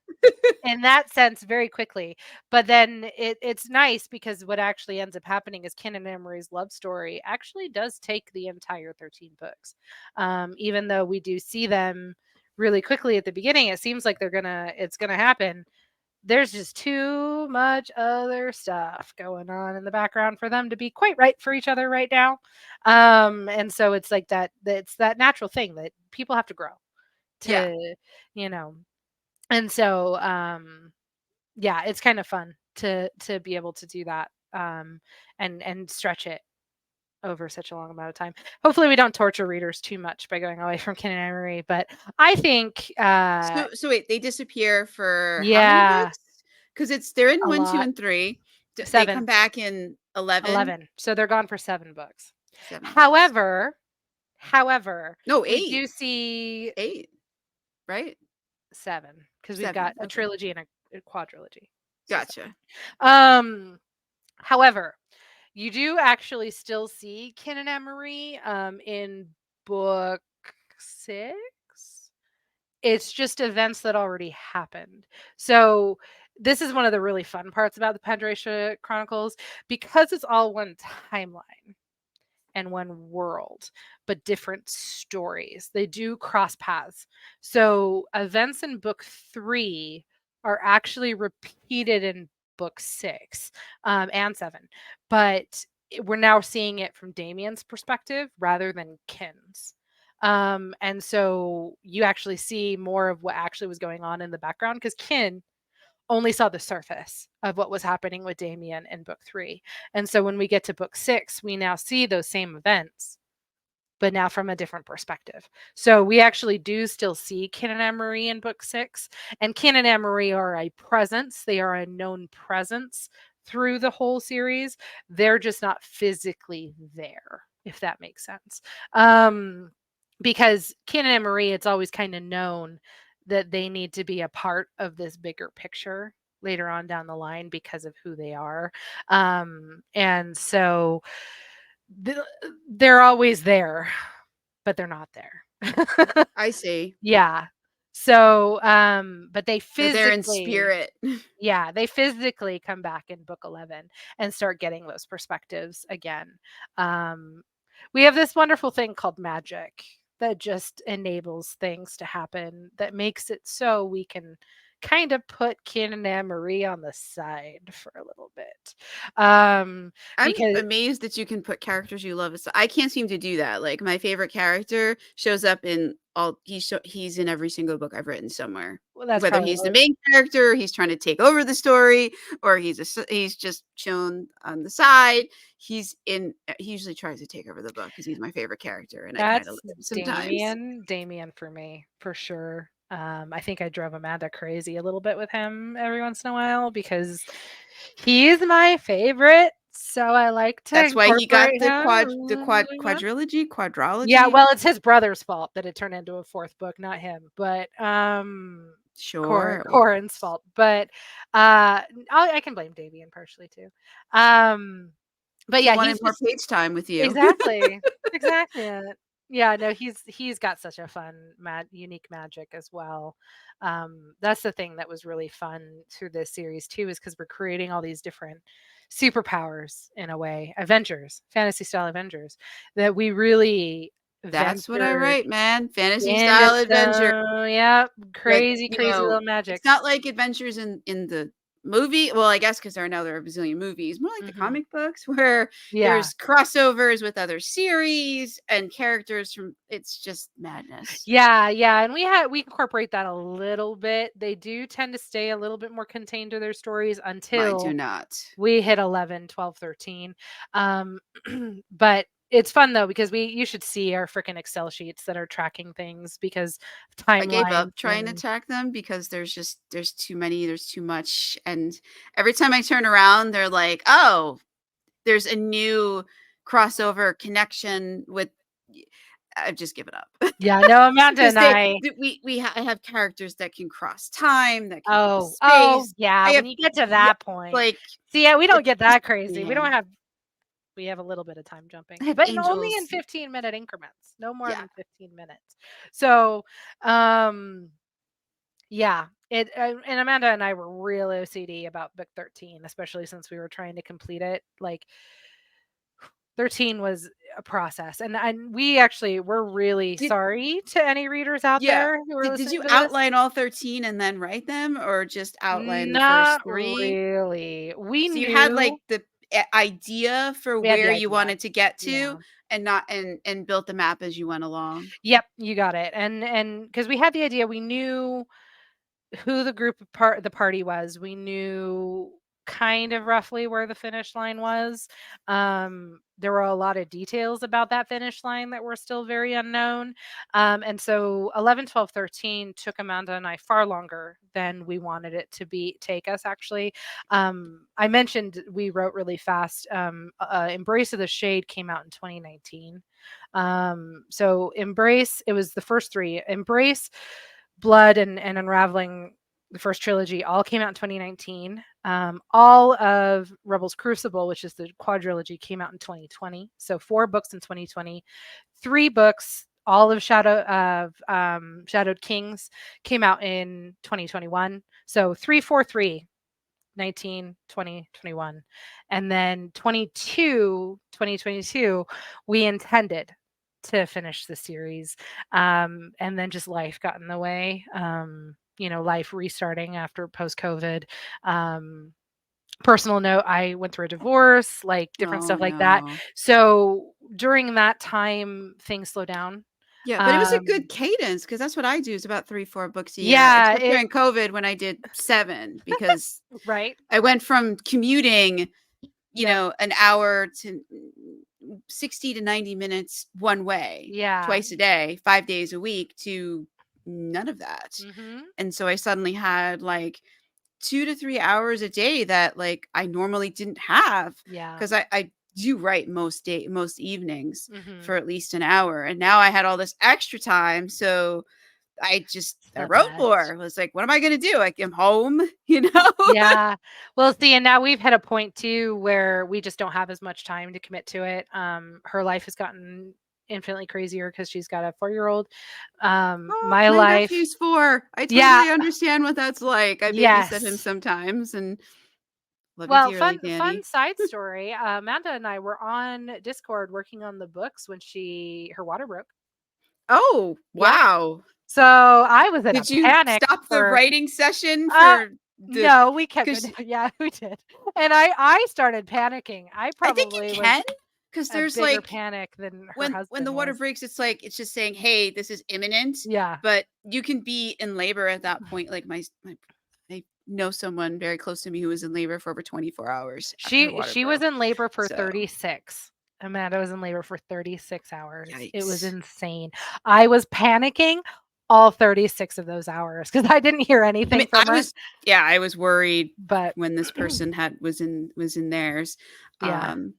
in that sense very quickly. But then it's nice because what actually ends up happening is Ken and Amarie's love story actually does take the entire 13 books. Even though we do see them really quickly at the beginning, it seems like it's gonna happen. There's just too much other stuff going on in the background for them to be quite right for each other right now. And so it's like it's that natural thing that people have to grow Yeah. to, you know. And so yeah, it's kind of fun to be able to do that, and stretch it over such a long amount of time. Hopefully we don't torture readers too much by going away from Ken and Emery, but I think So wait, they disappear for how many yeah, books? Because they're in a 1, 2, lot. and 3. They come 7. back in 11, 11. So they're gone for 7 books. 7 books. However, No, we 8. do see 8, right? 7 because we've 7. got a Okay. trilogy and a quadrilogy. So Gotcha. sorry. However, you do actually still see Kin and Amarie in book 6. It's just events that already happened. So this is one of the really fun parts about the Pantracia Chronicles because it's all one timeline and one world, but different stories. They do cross paths. So events in book 3 are actually repeated in book 6 and 7, but we're now seeing it from Damien's perspective rather than Kin's. And so you actually see more of what actually was going on in the background because Kin only saw the surface of what was happening with Damien in book 3. And so when we get to book 6, we now see those same events, but now from a different perspective. So we actually do still see Kin and Amarie in book 6. And Kin and Amarie are a presence, they are a known presence through the whole series. They're just not physically there, if that makes sense. Because Kin and Amarie, it's always kind of known that they need to be a part of this bigger picture later on down the line because of who they are. And so they're always there, but they're not there. I see. Yeah. So, but they They're there in physically, spirit. yeah, they physically come back in book 11 and start getting those perspectives again. Um, we have this wonderful thing called magic that just enables things to happen that makes it so we can kind of put Kin and Anne Marie on the side for a little bit. I'm Because amazed that you can put characters you love aside. I can't seem to do that. Like my favorite character shows up in all he's in every single book I've written somewhere. well, that's Whether probably he's the main character, he's trying to take over the story, or he's just shown on the side. He usually tries to take over the book because he's my favorite character, and I kind of that's let him sometimes. Damien for me, for sure. I think I drove Amanda crazy a little bit with him every once in a while because he's my favorite, so I like to That's why he got incorporate him. quadrology. Yeah, well, it's his brother's fault that it turned into a 4th book, not him, but, Sure. Corin's fault, but, I can blame Damien partially too. Um, but He yeah, wanted he's more just page time with you. exactly. Exactly it. Yeah, no, he's got such a fun unique magic as well. That's the thing that was really fun through this series too, is because we're creating all these different superpowers in a way, Avengers, fantasy style Avengers, that we really That's what I ventured write, man. Fantasy into style adventure. some, yeah, Like, crazy, crazy little it's magics. not like adventures in the movie. Well, I guess because there are a bazillion movies. More like the Mhm. comic books where Yeah. there's crossovers with other series and characters from. It's just madness. Yeah, yeah, and we incorporate that a little bit. They do tend to stay a little bit more contained to their stories I do until not. we hit 11, 12, 13. Um, but it's fun though because we you should see our freaking Excel sheets that are tracking things because I gave timelines up trying to and track them because there's too many, there's too much, and every time I turn around, they're like, oh, there's a new crossover connection with. I've just given up yeah, no, Amanda because and I. I have characters that can cross time, that can cross Oh, space. yeah, I have when you get to yeah, that point. like See, yeah, we don't it's get just that crazy. man. We have a little bit of time jumping, I have but only in angels. 15-minute increments, no more Yeah, than 15 minutes. So, um, yeah, and Amanda and I were real OCD about book 13, especially since we were trying to complete it. Like 13 was a process, and we actually we're really did sorry to any readers out yeah. there who are Did listening you to this. outline all 13 and then write them, or just outline the first Not three? really. We So you had knew like the idea for we had the where you idea. wanted to get to, Yeah. and not and built the map as you went along. Yep, you got it. And because we had the idea, we knew who the party was. We knew kind of roughly where the finish line was. There were a lot of details about that finish line that were still very unknown. And so 11, 12, 13 took Amanda and I far longer than we wanted it to take us actually. I mentioned we wrote really fast. Embrace of the Shade came out in 2019. So Embrace, it was the first 3. Embrace, Blood, and Unraveling the first trilogy, all came out in 2019. All of Rebels Crucible, which is the quadrilogy, came out in 2020. So 4 books in 2020, 3 books. All of Shadowed Kings came out in 2021. So 3, 4, 3, 19, 20, 21. And then 2022, we intended to finish the series. And then just life got in the way. Life restarting after post COVID. Personal note, I went through a divorce, like different Oh stuff like that. no. So during that time, things slowed down. Yeah, but it was a Um, good cadence because that's what I do is about 3, 4 books a year, yeah, except during COVID when I did 7 because right. I went from commuting, Yep. an hour to 60 to 90 minutes one way Yeah. twice a day, 5 days a week to none of that. Hmm. And so I suddenly had like 2 to 3 hours a day that like I normally didn't have Yeah. because I do write most evenings Hmm. for at least an hour. And now I had all this extra time. So It's I the wrote best. more. I was like, what am I gonna do? I am home, you know? Yeah. Well, see, and now we've hit a point too where we just don't have as much time to commit to it. Her life has gotten infinitely crazier because she's got a 4-year-old. Oh, My my life, nephew's 4. I yeah, totally understand what that's like. I babysit him yes. sometimes and love you Well, dearly, fun Danny. side story. Amanda and I were on Discord working on the books when her water broke. Oh, Yeah. wow. So I was in a Did you panic stop the for writing session uh for the no, we kept because it. Yeah, we did. And I started panicking. I I think you probably was can, because a there's, bigger like panic than her when the husband water was. breaks, it's like it's just saying, "Hey, this is imminent," Yeah. but you can be in labor at that point, like, my I know someone very close to me who was in labor for over 24 hours after her water She was broke. in labor for So, 36. Amanda was in labor for 36 hours. It was yikes. insane. I was panicking all 36 of those hours because I didn't hear I mean, anything from her. I was worried But when this person was in theirs. yeah. Um,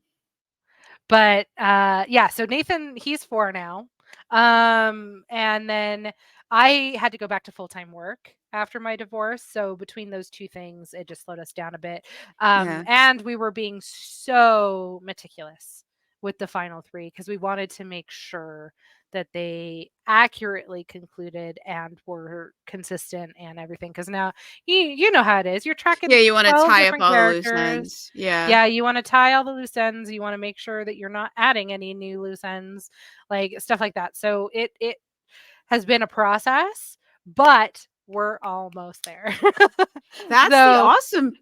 But yeah, so Nathan, he's 4 now. And then I had to go back to full-time work after my divorce. So between those 2 things, it just slowed us down a bit. yeah, And we were being so meticulous with the final 3 because we wanted to make sure that they accurately concluded and were consistent and everything. Because now you know how it is. You're yeah, tracking you wanna 12 tie up different all the loose characters. ends. Yeah. Yeah, you wanna tie all the loose ends, you wanna make sure that you're not adding any new loose ends, like, stuff like that. So it has been a process, but we're almost there. So,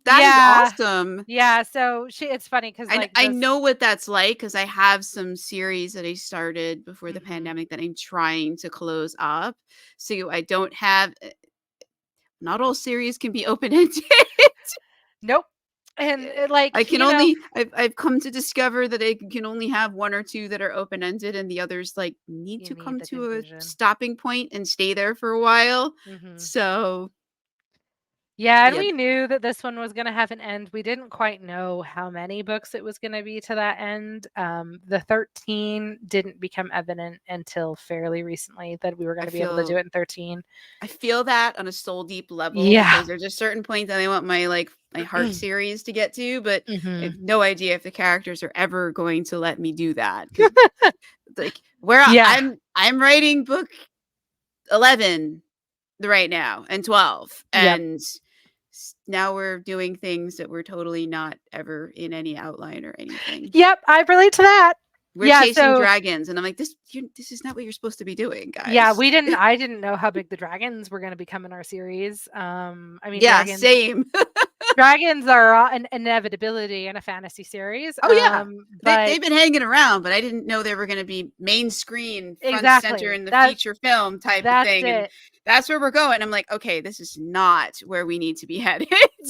That is yeah. awesome. Yeah, so it's funny because like, I this know what that's like because I have some series that I started before the Mhm. pandemic that I'm trying to close up. So I don't have not all series can be open-ended. Nope. And, I like, can only I've come to discover that I can only have 1 or 2 that are open-ended and the others, like, need you to need come the to a conclusion. stopping point and stay there for a while. Mhm. So, Yeah, and yeah, we knew that this one was gonna have an end. We didn't quite know how many books it was gonna be to that end. The 13 didn't become evident until fairly recently that we were I gonna be able to do feel it in 13. I feel that on a soul deep level Yeah. because there's a certain point that I want my like my heart series to get to, but I have Mhm. no idea if the characters are ever going to let me do that because like where Yeah. I'm writing book 11 right now and 12 Yep. and now we're doing things that we're totally not ever in any outline or anything. Yep, I relate to that. We're Yeah, chasing so dragons and I'm like this is not what you're supposed to be doing, yeah, guys. I didn't know how big the dragons were gonna become in our series. I mean, Yeah, same. dragons are an inevitability in a fantasy series, Oh, yeah. but They've been hanging around, but I didn't know they were gonna be main screen, front center exactly. in the feature film type of That's thing, and it. that's where we're going. I'm like, "Okay, this is not where we need to be headed."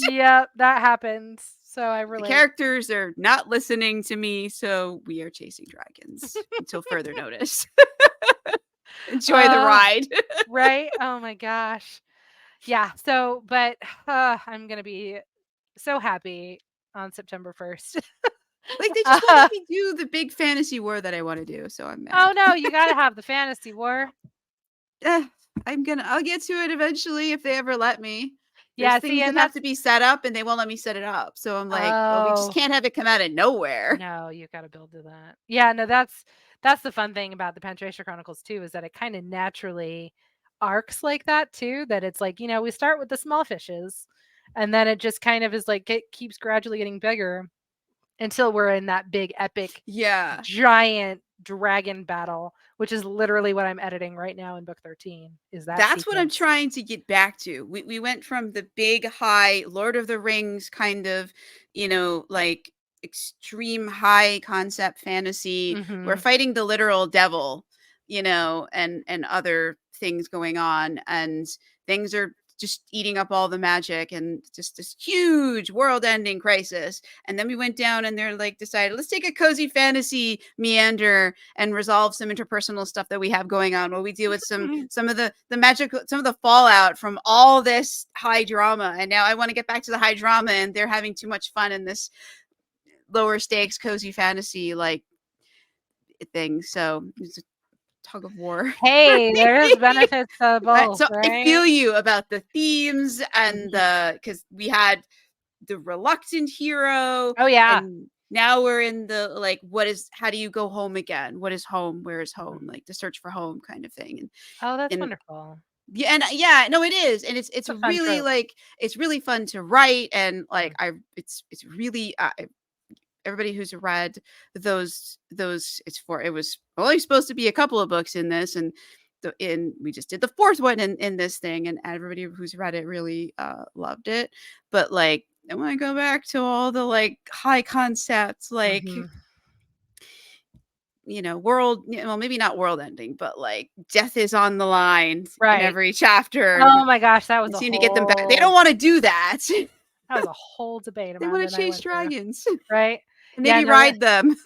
Yep, that happens. So I The relate. characters are not listening to me, so we are chasing dragons until further notice. Enjoy the Uh, ride. right? Oh my gosh. Yeah, so but I'm going to be so happy on September 1st. Like, they just won't uh, let me do the big fantasy war that I wanna do, so I'm oh mad. no, you got to have the fantasy war. Eh, I'll get to it eventually if they ever let me. There's Yeah, see, things that and have that's to be set up, and they won't let me set it up. So I'm like, well, we just oh, can't have it come out of nowhere. no, you gotta build to that. Yeah, no, that's the fun thing about the Pantracia Chronicles too, is that it kind of naturally arcs like that too. That it's like, we start with the small fishes, and then it just kind of is like it keeps gradually getting bigger until we're in that big epic Yeah. giant dragon battle, which is literally what I'm editing right now in book 13, is that That's what I'm sequence. trying to get back to. We went from the big high Lord of the Rings kind of, like extreme high concept fantasy. We're Mhm. fighting the literal devil, and other things going on, and things are just eating up all the magic, and just this huge world-ending crisis. And then we went down, and they're like decided, let's take a cozy fantasy meander and resolve some interpersonal stuff that we have going on while we deal with some of the magical, some of the fallout from all this high drama. And now I want to get back to the high drama, and they're having too much fun in this lower stakes cozy fantasy like thing. So it's a tug of war. Hey, there's benefits to both, So I right? feel you about the themes, and Mhm. because we had the reluctant hero, Oh, yeah. and now we're in the like, how do you go home again? What is home? Where is home? Mhm. Like the search for home kind of thing. Oh, that's And wonderful. yeah, and yeah, no, it is, and it's It's a fun really trope. like, it's really fun to write, and like Mm. it's really everybody who's read those it was only supposed to be a couple of books in this, and we just did the fourth one in this thing, and everybody who's read it really loved it. But like, I want to go back to all the like high concepts, like, Mhm. world, well, maybe not world ending, but like death is on the line in Right. every chapter, and Oh my gosh, that we was a seem to get them back. They whole don't want to do that. debate, They Amanda, want and to I chase went through, dragons right? and Yeah, maybe no, that ride them.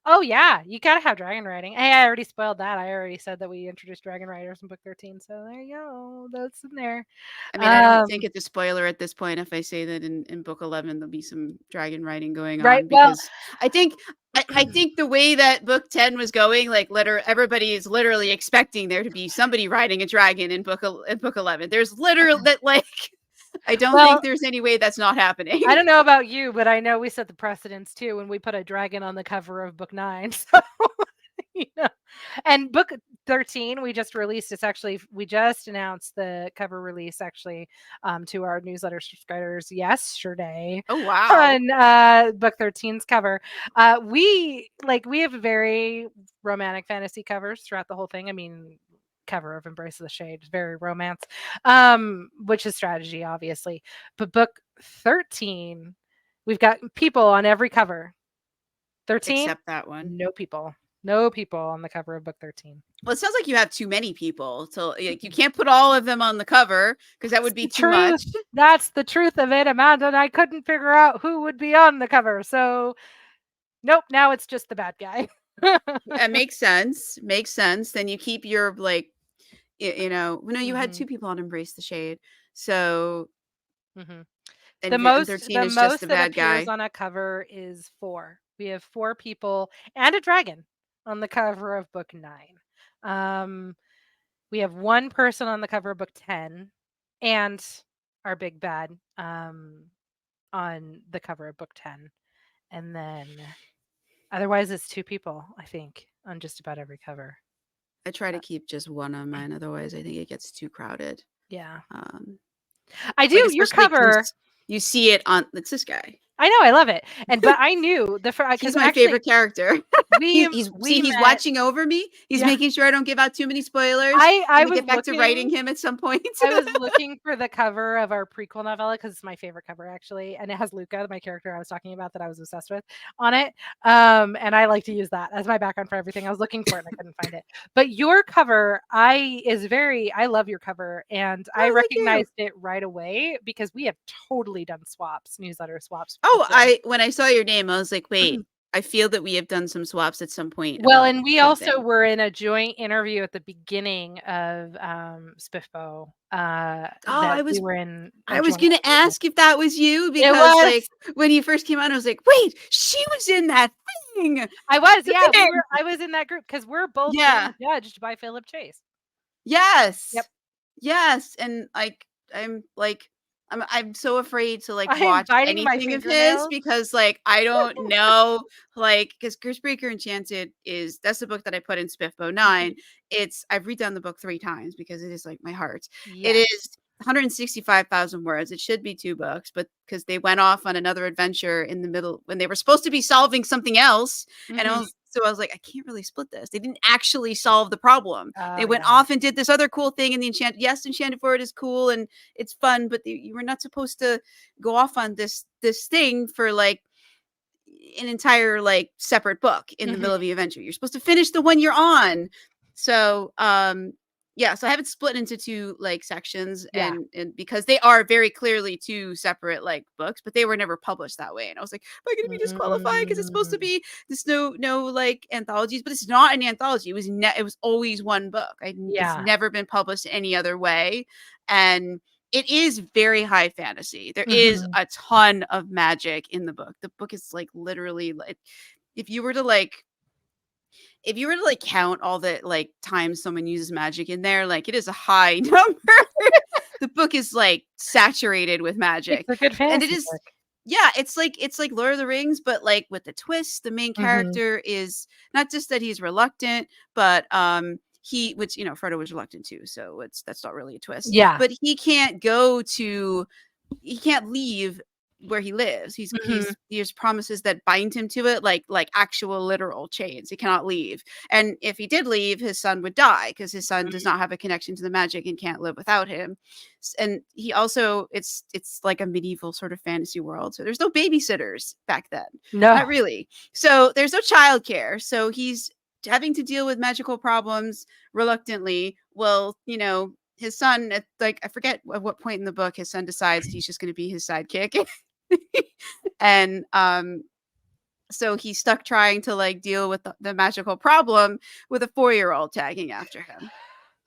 oh, yeah, you gotta have dragon riding. Hey, I already spoiled that. I already said that we introduced dragon riders in book 13, so there you go. That's in there. I mean, I don't think Um, it's a spoiler at this point if I say that in book 11 there'll be some dragon riding going right, on, well because I think I think the way that book 10 was going, like, everybody is literally expecting there to be somebody riding a dragon in book 11. There's literally that, like, I don't think well, there's any way that's not I happening. don't know about you, but I know we set the precedence too when we put a dragon on the cover of book 9, so, you know. And book 13, we just released, we just announced the cover release actually, to our newsletter subscribers yesterday Oh, wow. on, book 13's cover. We have very romantic fantasy covers throughout the whole thing. I mean, cover of Embrace of the Shade is very romance, which is strategy, obviously. But book 13, we've got people on every cover. 13, Except that one. no people. No people on the cover of book 13. Well, it sounds like you have too many people. So like, you can't put all of them on the cover because that That's would be the too much. truth. That's the truth of it, Amanda. And I couldn't figure out who would be on the cover. So, nope, now it's just the bad guy. It makes sense. Makes sense. Then you keep your like, no, you had hmm two people on Embrace the Shade. So, hmm and The most 13 the is just the most that bad appears guy. on a cover is 4. We have 4 people and a dragon on the cover of book 9. Um, we have 1 person on the cover of book 10 and our big bad on the cover of book 10. And then otherwise it's 2 people, I think, on just about every cover. I try to Uh, keep just one on mine. Otherwise, I think it gets too crowded. yeah. Um, I like, do your especially cover. because you see it on, it's this guy. I know, I love it. But I knew He's because my actually favorite character. we we He's met. watching over me. He's Yeah. making sure I don't give out too many spoilers. I'm I gonna was get back to writing looking him at some point. I was looking for the cover of our prequel novella because it's my favorite cover actually, and it has Luca, my character I was talking about that I was obsessed with, on it. And I like to use that as my background for everything. I was looking for it and I couldn't find it. But your cover, I love your cover, and I Oh, thank you. recognized it right away because we have totally done swaps, newsletter swaps Oh, before. when I saw your name, I was like, wait, I feel that we have done some swaps at some point Well, about and we also something. were in a joint interview at the beginning of, Spiffbo, Oh, that we were in a I was joint gonna interview. ask if that was you, It because was. like when you first came on, I was like, wait, she was in that thing. I was, The yeah, thing. I was in that group because 'cause we're both being Yeah. judged by Philip Chase. Yes. Yep. Yes. And like, I'm like, I'm so afraid to like I'm watch biting my anything of his fingernails. because like I don't know like because Cursebreaker Enchanted that's the book that I put in Spiffbo 9. Mhm. I've redone the book 3 times because it is like my heart. It Yes. is 165,000 words. It should be 2 books, but because they went off on another adventure in the middle when they were supposed to be solving something else, and Mhm. I was like, I can't really split this. They didn't actually solve the problem. They Oh, went yeah. off and did this other cool thing in the Enchanted Forest is cool and it's fun, but you were not supposed to go off on this thing for like an entire like separate book in the Mhm. middle of the adventure. You're supposed to finish the one you're on. So yeah, so I have it split into 2 like sections Yeah. and because they are very clearly 2 separate like books, but they were never published that way. And I was like, am I going to be disqualified because it's supposed to Mm. be this no like anthologies, but it's not an anthology. It was always one book. It's Yeah. never been published any other way. And it is very high fantasy. There is Mhm. a ton of magic in the book. The book is like literally like if you were to like count all the like times someone uses magic in there, like it is a high number. The book is like saturated with It's magic. a good And it fantasy is book. yeah, it's like Lord of the Rings, but like with the twist, the main Mhm. character is not just that he's reluctant, but which Frodo was reluctant too, so that's not really a twist. Yeah. But he can't leave where he lives. Mhm. There's promises that bind him to it, like actual literal chains. He cannot leave. And if he did leave, his son would die because his son does Mhm. not have a connection to the magic and can't live without him. And he also it's like a medieval sort of fantasy world. So there's no babysitters back then. Not No. really. So there's no childcare. So he's having to deal with magical problems reluctantly. Well, his son at like I forget at what point in the book his son decides that he's just going to be his sidekick. And so he's stuck trying to like deal with the magical problem with a 4-year-old tagging after him,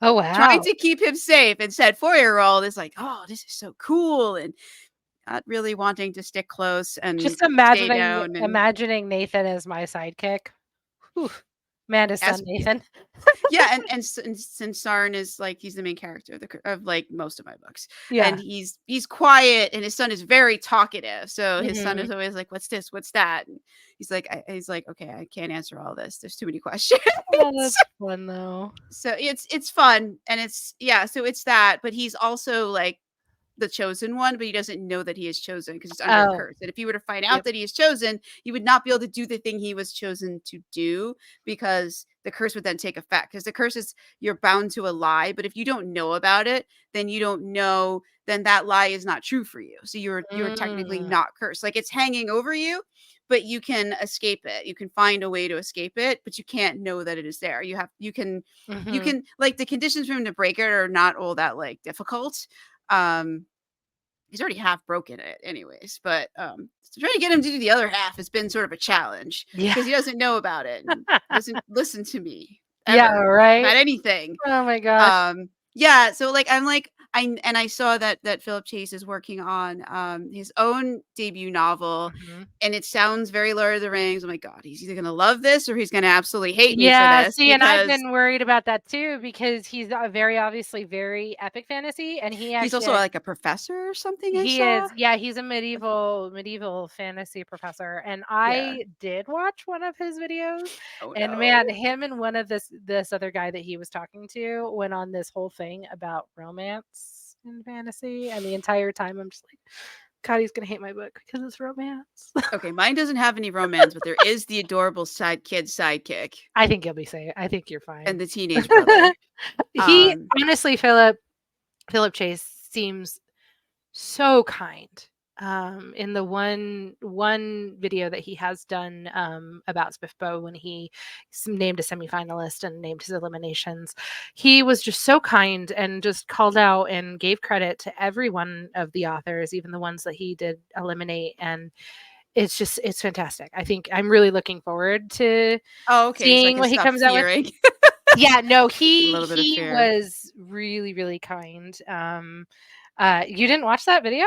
Oh, trying wow. to keep him safe. And said 4-year-old is like, oh, this is so cool, and not really wanting to stick close and Just stay imagining down. And imagining Nathan as my sidekick. Whew. Amanda's son, as Nathan. yeah, and since Sarn is like he's the main character of like most of my books, Yeah. and he's quiet, and his son is very talkative. So his son Mhm. is always like, "What's this? What's that?" And he's like, "Okay, I can't answer all this. There's too many questions." Oh, that's fun, though. So it's fun, and it's yeah. So it's that, but he's also like the chosen one, but he doesn't know that he is chosen because he's under a Oh, curse. And if he were to find out yep. that he is chosen, he would not be able to do the thing he was chosen to do because the curse would then take effect. Because the curse is you're bound to a lie, but if you don't know about it, then you don't know, then that lie is not true for you. So you're technically Mm. not cursed. Like it's hanging over you, but you can escape it. You can find a way to escape it, but you can't know that it is there. You Mhm. can like the conditions for him to break it are not all that like difficult. Um he's already half broken it anyways, but so trying to get him to do the other half has been sort of a challenge Yeah. because he doesn't know about it and doesn't listen to me Yeah, ever right? about anything. Oh my gosh. Yeah, so like I saw that Philip Chase is working on his own debut novel, Mhm. and it sounds very Lord of the Rings. Oh my god, he's either gonna love this or he's gonna absolutely hate me for Yeah, this see, and I've because been worried about that too because he's, very obviously very epic fantasy, and he he's also actually like a professor or something I he saw. is, yeah, he's a medieval fantasy professor, and Yeah. I did watch one of his videos, Oh and no. man, him and one of this other guy that he was talking to went on this whole thing about romance in fantasy, and the entire time I'm just like, God, he's gonna hate my book because it's romance. Okay, mine doesn't have any romance, but there is the adorable sidekick I think you'll be safe. I think you're fine. and the teenage brother. He Um, honestly, Philip Chase seems so kind. In the one video that he has done about Spiffbo when he named a semifinalist and named his eliminations, he was just so kind and just called out and gave credit to every one of the authors, even the ones that he did eliminate. And it's fantastic. I think I'm really looking forward to oh, okay, so I seeing can what he stop comes out with. fearing Yeah, no, a he little bit of he fear. was really, really kind. You didn't watch that video?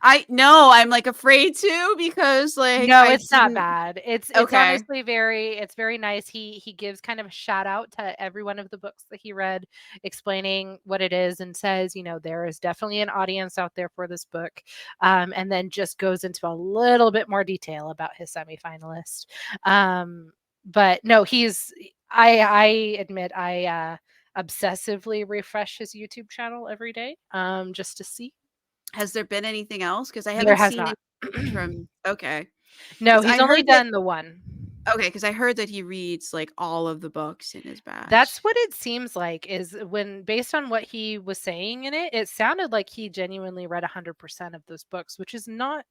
I know, I'm, like, afraid to because, like, No, I it's not didn't. bad. It's Okay. honestly it's very nice. He gives kind of a shout out to every one of the books that he read, explaining what it is and says, there is definitely an audience out there for this book. And then just goes into a little bit more detail about his semifinalist. But no, I admit I obsessively refresh his YouTube channel every day just to see. Has there been anything else? Because I There haven't has seen not. anything from. Okay. No, Because he's I only heard that. done the one. Okay, because I heard that he reads, like, all of the books in his That's batch. what it seems like is when based on what he was saying in it, it sounded like he genuinely read 100% of those books, which is not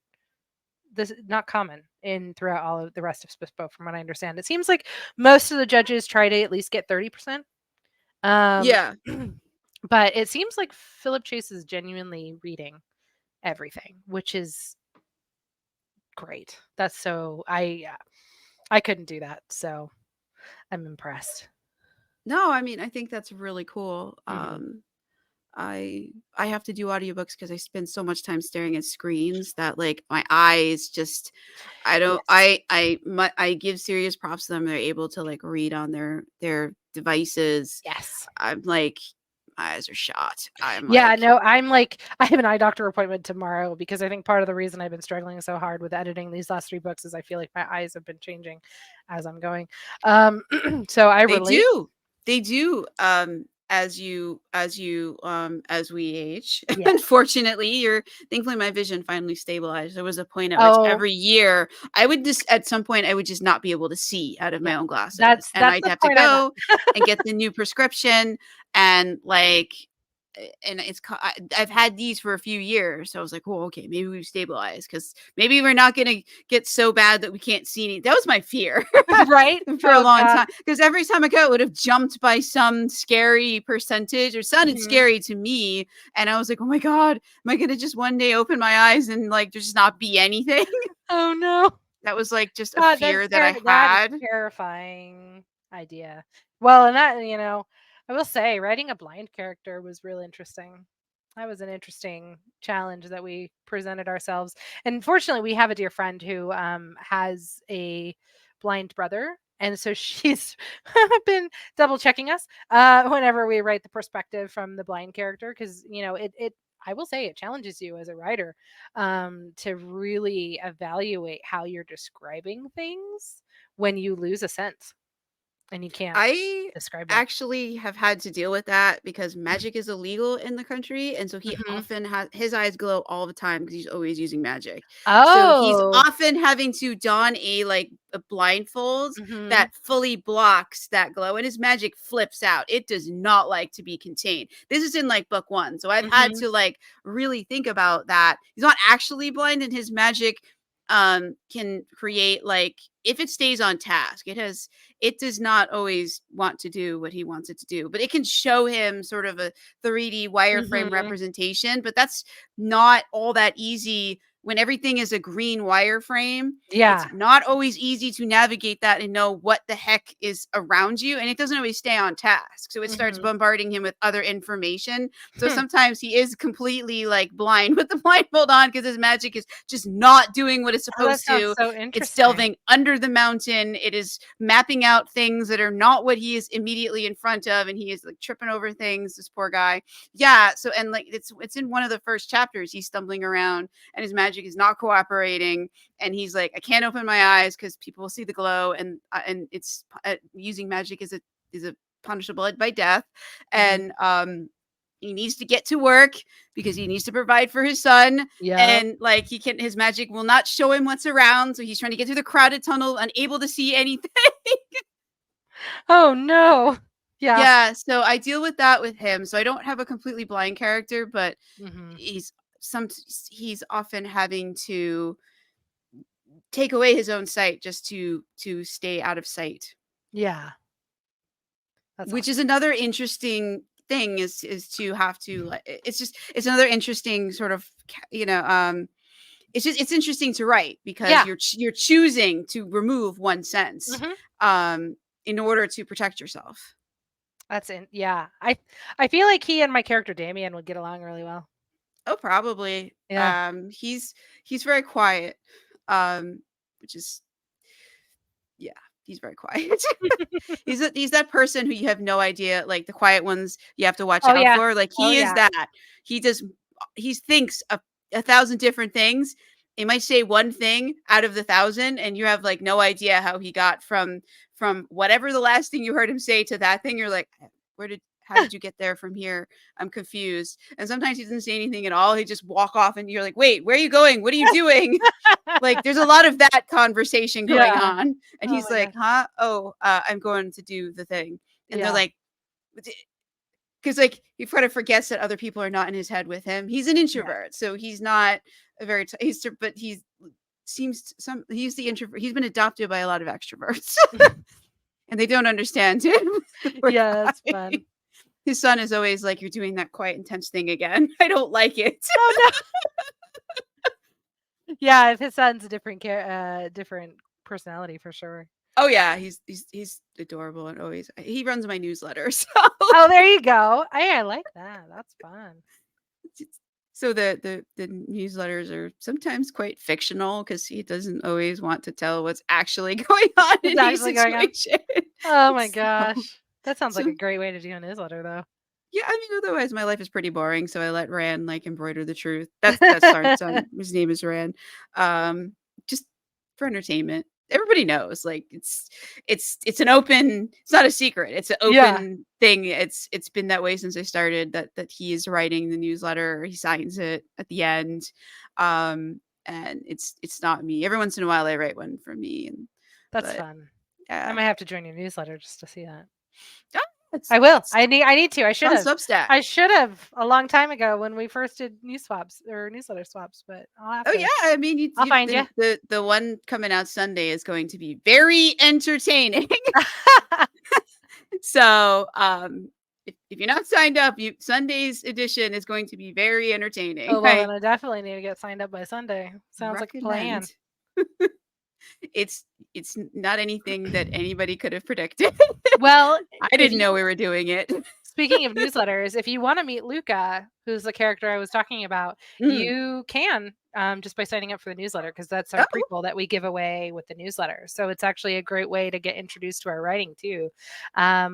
common in throughout all of the rest of Spispo from what I understand. It seems like most of the judges try to at least get 30%. Um, Yeah. but it seems like Philip Chase is genuinely reading everything, which is great. That's so I couldn't do that, so I'm impressed. No, I mean, I think that's really cool. Mhm. I have to do audiobooks because I spend so much time staring at screens that, like, my eyes just I don't Yes. I give serious props to them. They're able to, like, read on their devices. Yes. I'm like, my eyes are shot. I'm Yeah, like, no, I'm like I have an eye doctor appointment tomorrow because I think part of the reason I've been struggling so hard with editing these last 3 books is I feel like my eyes have been changing as I'm going. Um, so I they relate. do. They do, as we age. Yeah. Unfortunately, you're thankfully, my vision finally stabilized. There was a point at which Oh, every year I would just at some point, I would just not be able to see out of yeah. my own glasses, and That's I'd the have to point I'm go at. and get the new prescription, and, like, and I've had these for a few years, so I was like, "Oh, okay, maybe we've stabilized because maybe we're not gonna get so bad that we can't see any." That was my fear. Right? For a Oh long god. time, because every time I go, it would have jumped by some scary percentage or sounded Mhm. scary to me, and I was like, "Oh my god, am I gonna just one day open my eyes and, like, there just not be anything?" Oh, no. That was, like, just a God, fear that I that is had. terrifying idea. Well, and that, I will say writing a blind character was real interesting. That was an interesting challenge that we presented ourselves. And fortunately, we have a dear friend who has a blind brother. And so she's been double checking us whenever we write the perspective from the blind character. Cause, I will say it challenges you as a writer to really evaluate how you're describing things when you lose a sense and you can't I describe it. actually have had to deal with that because magic is illegal in the country, and so he Mhm. often has his eyes glow all the time because he's always using magic. So he's Oh. often having to don a blindfold Mhm. that fully blocks that glow, and his magic flips out. It does not like to be contained. This is in, like, book 1, so I've had Mhm. to, like, really think about that. He's not actually blind, and his magic can create, like, if it stays on task, it does not always want to do what he wants it to do, but it can show him sort of a 3D wireframe Mhm. representation, but that's not all that easy when everything is a green wireframe. It's Yeah. not always easy to navigate that and know what the heck is around you, and it doesn't always stay on task. So it starts Mhm. bombarding him with other information. So sometimes he is completely, like, blind with the blindfold on because his magic is just not doing what it's Oh, that supposed sounds to. so It's interesting. delving under the mountain. It is mapping out things that are not what he is immediately in front of, and he is, like, tripping over things. This poor guy. Yeah. So, and, like, it's in one of the first chapters. He's stumbling around, and his magic is not cooperating, and he's like, I can't open my eyes because people will see the glow, and it's using magic is a punishable by death, and Mhm. he needs to get to work because he needs to provide for his son, Yep. and, like, his magic will not show him what's around, so he's trying to get through the crowded tunnel unable to see anything. Oh, no. Yeah. Yeah, so I deal with that with him. So I don't have a completely blind character, but Mhm. he's some he's often having to take away his own sight just to stay out of sight, Yeah. That's which awesome. is another interesting thing is to have to, like, it's another interesting sort of it's interesting to write because Yeah. you're choosing to remove one sense Mhm. um in order to protect yourself. Yeah. I feel like he and my character Damien would get along really well. Oh, probably. Yeah. He's very quiet, which is yeah, he's very quiet. He's that person who you have no idea, like the quiet ones you have to watch Oh, out yeah. for. Like Oh, he is yeah. that. He just he thinks a thousand different things. He might say one thing out of the thousand, and you have like no idea how he got from whatever the last thing you heard him say to that thing. You're like, how did you get there from here? I'm confused. And sometimes he doesn't say anything at all. He just walk off, and you're like, wait, where are you going? What are you doing? Like there's a lot of that conversation going Yeah. on, and Oh he's my like, gosh. "Huh? Oh, I'm going to do the thing." And they're Yeah. like, because like he kind of forgets that other people are not in his head with him. He's an Yeah. introvert, so he's not a very but he's the introvert. He's been adopted by a lot of extroverts, and they don't understand him. The poor Yeah, that's guy. fun. His son is always like, "You're doing that quiet, intense thing again. I don't like it." Oh, no. Yeah, if his son's a different personality for sure. Oh yeah, he's adorable and always he runs my newsletter. So Oh, there you go. I like that. That's fun. so the newsletters are sometimes quite fictional because he doesn't always want to tell what's actually going on What's in these actually going on? situations. Oh my So, gosh. That sounds like so a great way to do a newsletter, though. yeah, I mean, otherwise my life is pretty boring. So I let Rand like embroider the truth. That's our son. His name is Rand. Um, just for entertainment. Everybody knows, like it's an open. It's not a secret. It's an Yeah, open thing. It's been that way since I started. That he is writing the newsletter. He signs it at the end, and it's not me. Every once in a while, I write one for me, and that's but fun. I yeah, might have to join your newsletter just to see that. ah, I will. it's I need to. I it's should on have. Substack. I should have a long time ago when we first did news swaps or newsletter swaps, but Oh yeah, I mean, I'll find you. the one coming out Sunday is going to be very entertaining. So, if you're not signed up, you Sunday's edition is going to be very entertaining. Oh, well, then I I definitely need to get signed up by Sunday. Sounds like a plan. recommend. It's not anything that anybody could have predicted. Well, I if didn't know you we were doing it. speaking of newsletters, if you wanna meet Luca, who's the character I was talking about, Mm. you can, just by signing up for the newsletter because that's our Oh, prequel that we give away with the newsletter. So it's actually a great way to get introduced to our writing too,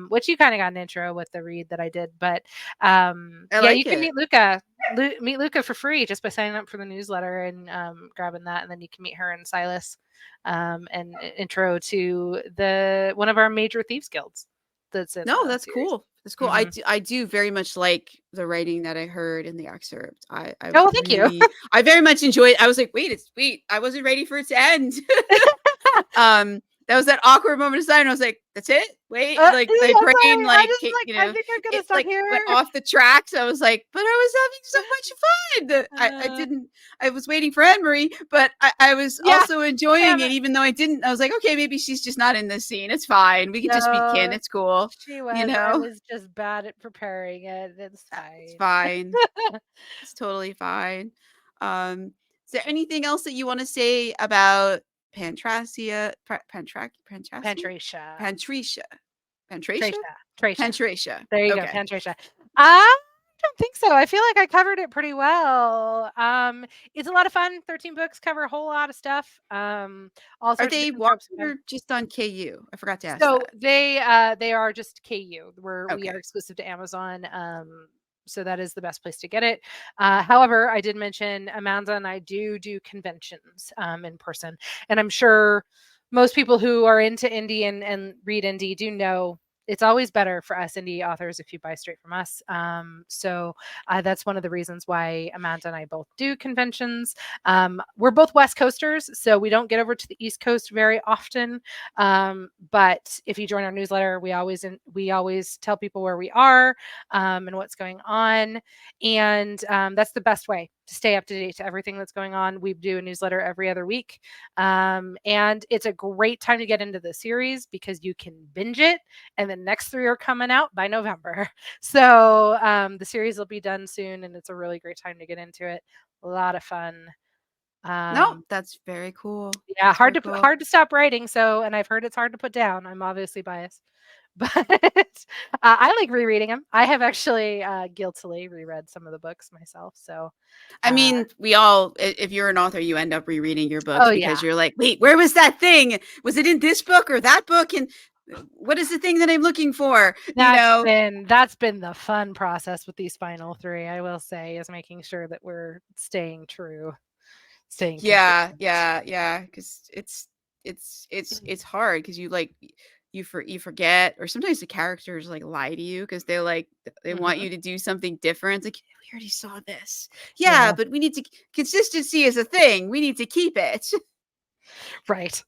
which you kinda got an intro with the read that I did. But, I yeah, you like can it. meet Luca. Meet Luca for free just by signing up for the newsletter and, grabbing that, and then you can meet her and Silas, and intro to the one of our major thieves guilds that's in No, the that's series. cool. That's cool. Mhm. I do very much like the writing that I heard in the excerpt. Oh, well, thank you. I very much enjoyed. I was like, wait, I wasn't ready for it to end. That was that awkward moment of silence. I was like, that's it. Wait, like Yeah, my brain, sorry. I like just like, I think I'm gonna it stop like went here. off the tracks. I was like, but I was having so much fun. I Uh, didn't. I was waiting for Anne-Marie, but I was yeah, also enjoying damn it, it. even though I didn't. I was like, okay, maybe she's just not in this scene. It's fine. We can just be kin. No, It's cool. she You was. I know. was just bad at preparing it. It's It's fine. fine. It's totally fine. Is there anything else that you want to say about Pantracia? Pantracia? Pantracia. Pantricia. Pantracia? Tracia. Tracia. Pantracia. There you go, Okay. Pantracia. I don't think so. I feel like I covered it pretty well. It's a lot of fun. 13 books cover a whole lot of stuff. All Are sorts of they different walking tropes of or just on KU? I forgot to ask So that. they are just KU. We are Okay. exclusive to Amazon. So that is the best place to get it. However, I did mention Amanda and I do conventions in person, and I'm sure most people who are into indie and read indie do know it's always better for us indie authors if you buy straight from us. So that's one of the reasons why Amanda and I both do conventions. We're both West Coasters, so we don't get over to the East Coast very often. But if you join our newsletter, we always tell people where we are and what's going on, and that's the best way to stay up to date to everything that's going on. We do a newsletter every other week, and it's a great time to get into the series because you can binge it, and the next 3 are coming out by November. So the series will be done soon, and it's a really great time to get into it. A lot of fun. No, Um, that's very cool. yeah, That's very cool. hard to stop writing. So, and I've heard it's hard to put down. I'm obviously biased, But I like rereading them. I have actually guiltily reread some of the books myself. So, I uh, mean, we all, if you're an author, you end up rereading your books oh because yeah, you're like, wait, where was that thing? Was it in this book or that book? And what is the thing that I'm looking for? You know? that's been the fun process with these final three. I will say, is making sure that we're staying true, staying Yeah, consistent. yeah. Because it's hard because you like you forget, or sometimes the characters like lie to you because they're like they want Hmm. you to do something different. It's like we already saw this. Yeah, Yeah, but we need to consistency is a thing. We need to keep it. right.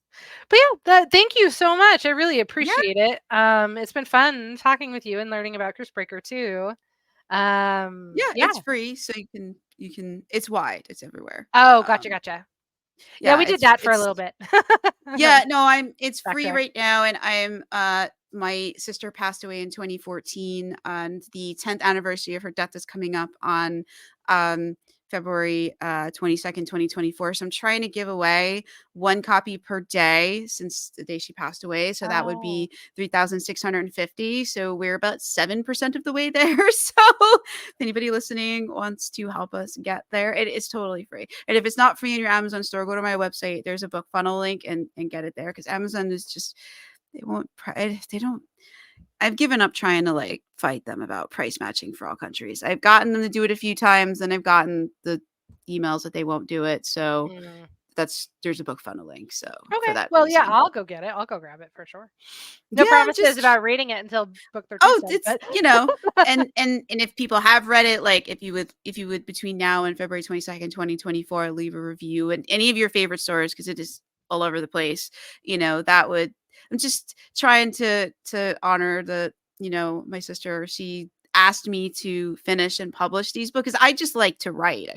But yeah, thank you so much. I really Yeah, appreciate it. It's been fun talking with you and learning about Breaker too. yeah. Yeah. It's free, so you can. It's wide. It's everywhere. Oh, gotcha, Um, gotcha. Yeah, yeah, we did that for a it's little bit. And then Yeah, no, it's free backtrack. right now, and I'm my sister passed away in 2014, and the 10th anniversary of her death is coming up on um February 22nd, 2024. So I'm trying to give away one copy per day since the day she passed away. So that would Oh. be 3,650. So we're about 7% of the way there. So if anybody listening wants to help us get there, it is totally free. And if it's not free in your Amazon store, go to my website. There's a book funnel link and get it there, because Amazon is just they don't. I've given up trying to like fight them about price matching for all countries. I've gotten them to do it a few times, and I've gotten the emails that they won't do it. So Mm. there's a book funnel link. So for Okay. that Well, yeah, reason, I'll go get it. I'll go grab it for sure. No yeah, promises just about reading it until book 13 oh, says, it's but and if people have read it, like if you would between now and February 22nd, 2024, leave a review in any of your favorite stores, because it is all over the place. That would I'm just trying to honor my sister. She asked me to finish and publish these books because I just like to write.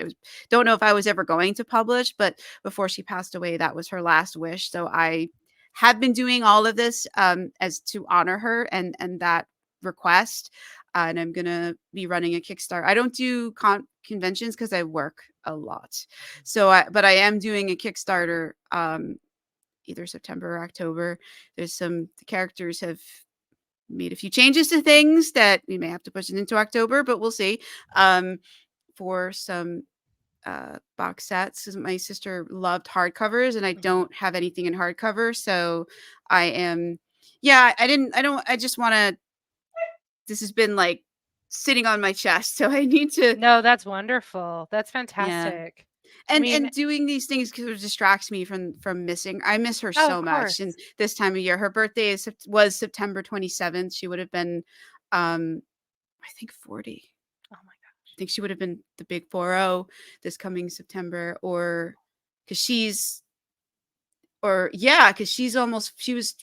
Don't know if I was ever going to publish, but before she passed away, that was her last wish. So I have been doing all of this as to honor her and that request. And I'm gonna be running a Kickstarter. I don't do conventions because I work a lot, but I am doing a Kickstarter either September or October. The characters have made a few changes to things that we may have to push it into October, but we'll see. Um, for some box sets, 'cause my sister loved hardcovers and I Mhm. don't have anything in hardcover. So I am, yeah, I don't, I just want to, this has been like sitting on my chest. So I need to, No, that's wonderful. That's yeah. fantastic. I And mean, doing these things because it distracts me from missing. I miss her oh, of so much. And course. this time of year, her birthday was September 27th. She would have been, I think 40. Oh my I think she would have been the big 40 this coming September, or because she's or yeah, because she was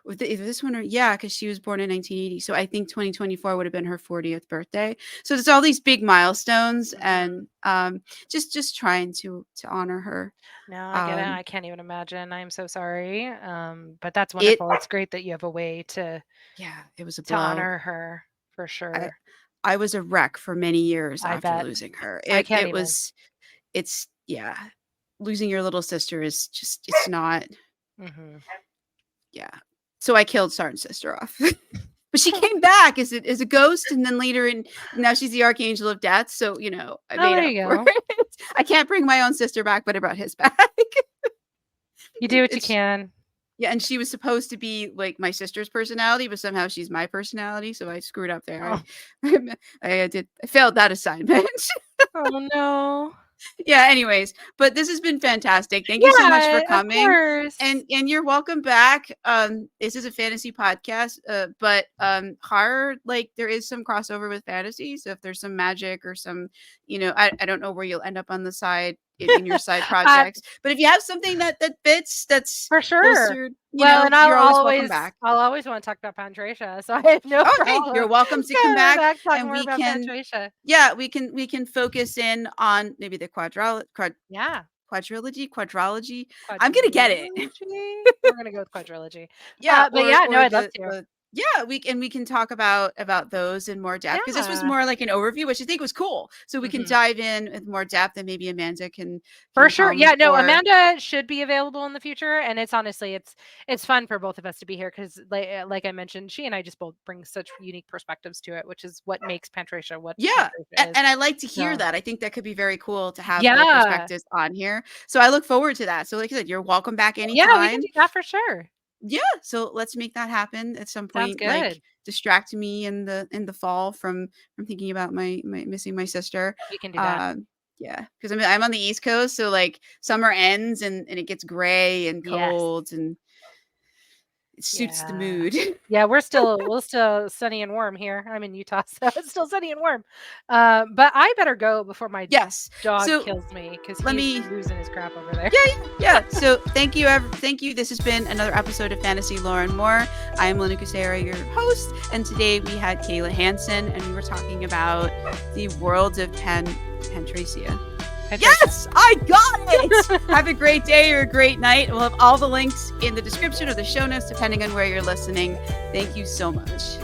with if this one, or yeah, because she was born in 1980. So I think 2024 would have been her 40th birthday. So there's all these big milestones, God. Mhm. and just trying to honor her. No, I get it. Um, I can't even imagine. I'm so sorry. But that's it wonderful. It's great that you have a way Yeah, it was a to blow. honor her for I sure. I was a wreck for many years I after bet. losing her. I It can't it even. was it's yeah. Losing your little sister is just it's not Mhm. yeah. So I killed Sergeant Sister off. But she came back as a ghost, and then later now she's the Archangel of Death. So, I Oh, made there up you for go. it. I can't bring my own sister back, but I brought his back. You do what you It's can. Yeah, and she was supposed to be like my sister's personality, but somehow she's my personality. So I screwed up there. Oh, I failed that assignment. oh no. Yeah, anyways, but this has been fantastic. Thank you so much for Yeah, of coming. course. And you're welcome back. This is a fantasy podcast, but horror, like there is some crossover with fantasy. So if there's some magic or some, I don't know where you'll end up on the side in your side Uh, projects. But if you have something that fits, that's for sure. closer, Well, and you're always welcome back. I'll always wanna talk about Pantracia, so I have no Okay, you're problem welcome to come coming back, back, talking and more we about can Pantracia. yeah, we can focus in on maybe the Yeah, quadrology. I'm gonna get it. quadrilogy? We're gonna go with quadrilogy. Yeah, But or yeah, no, or I'd love the to. the Yeah, we can talk about those in more depth, because this was Yeah. more like an overview, which I think was cool. So we can Mhm. dive in with more depth, and maybe Amanda For can sure. come Yeah, no, for. Amanda should be available in the future, and it's honestly it's fun for both of us to be here because like I mentioned, she and I just both bring such unique perspectives to it, which is what makes Pantracia what Yeah, Pantracia is. and I like to hear So, that. I think that could be very cool to have both yeah. perspectives on here. So I look forward to that. So like I said, you're welcome back Yeah, we can anytime. do that for sure. Yeah, so let's make that happen at some Sounds point. Like good. distract me in the fall from thinking about my missing my sister. We can do that. Um, yeah, because I'm on the East Coast, so like summer ends and it gets gray and Yes. cold and it suits the Yeah. mood. Yeah, we're still sunny and warm here. I'm in Utah, so it's still sunny and warm. But I better go before my Yes. dog So kills me because let he's me. losing his crap over there. Yeah, yeah. So thank you. This has been another episode of Fantasy Lore and More. I am Melinda Kucsera, your host, and today we had Kayla Hansen, and we were talking about the world of Pantracia. Yes, I got it. Have a great day or a great night. We'll have all the links in the description or the show notes, depending on where you're listening. Thank you so much.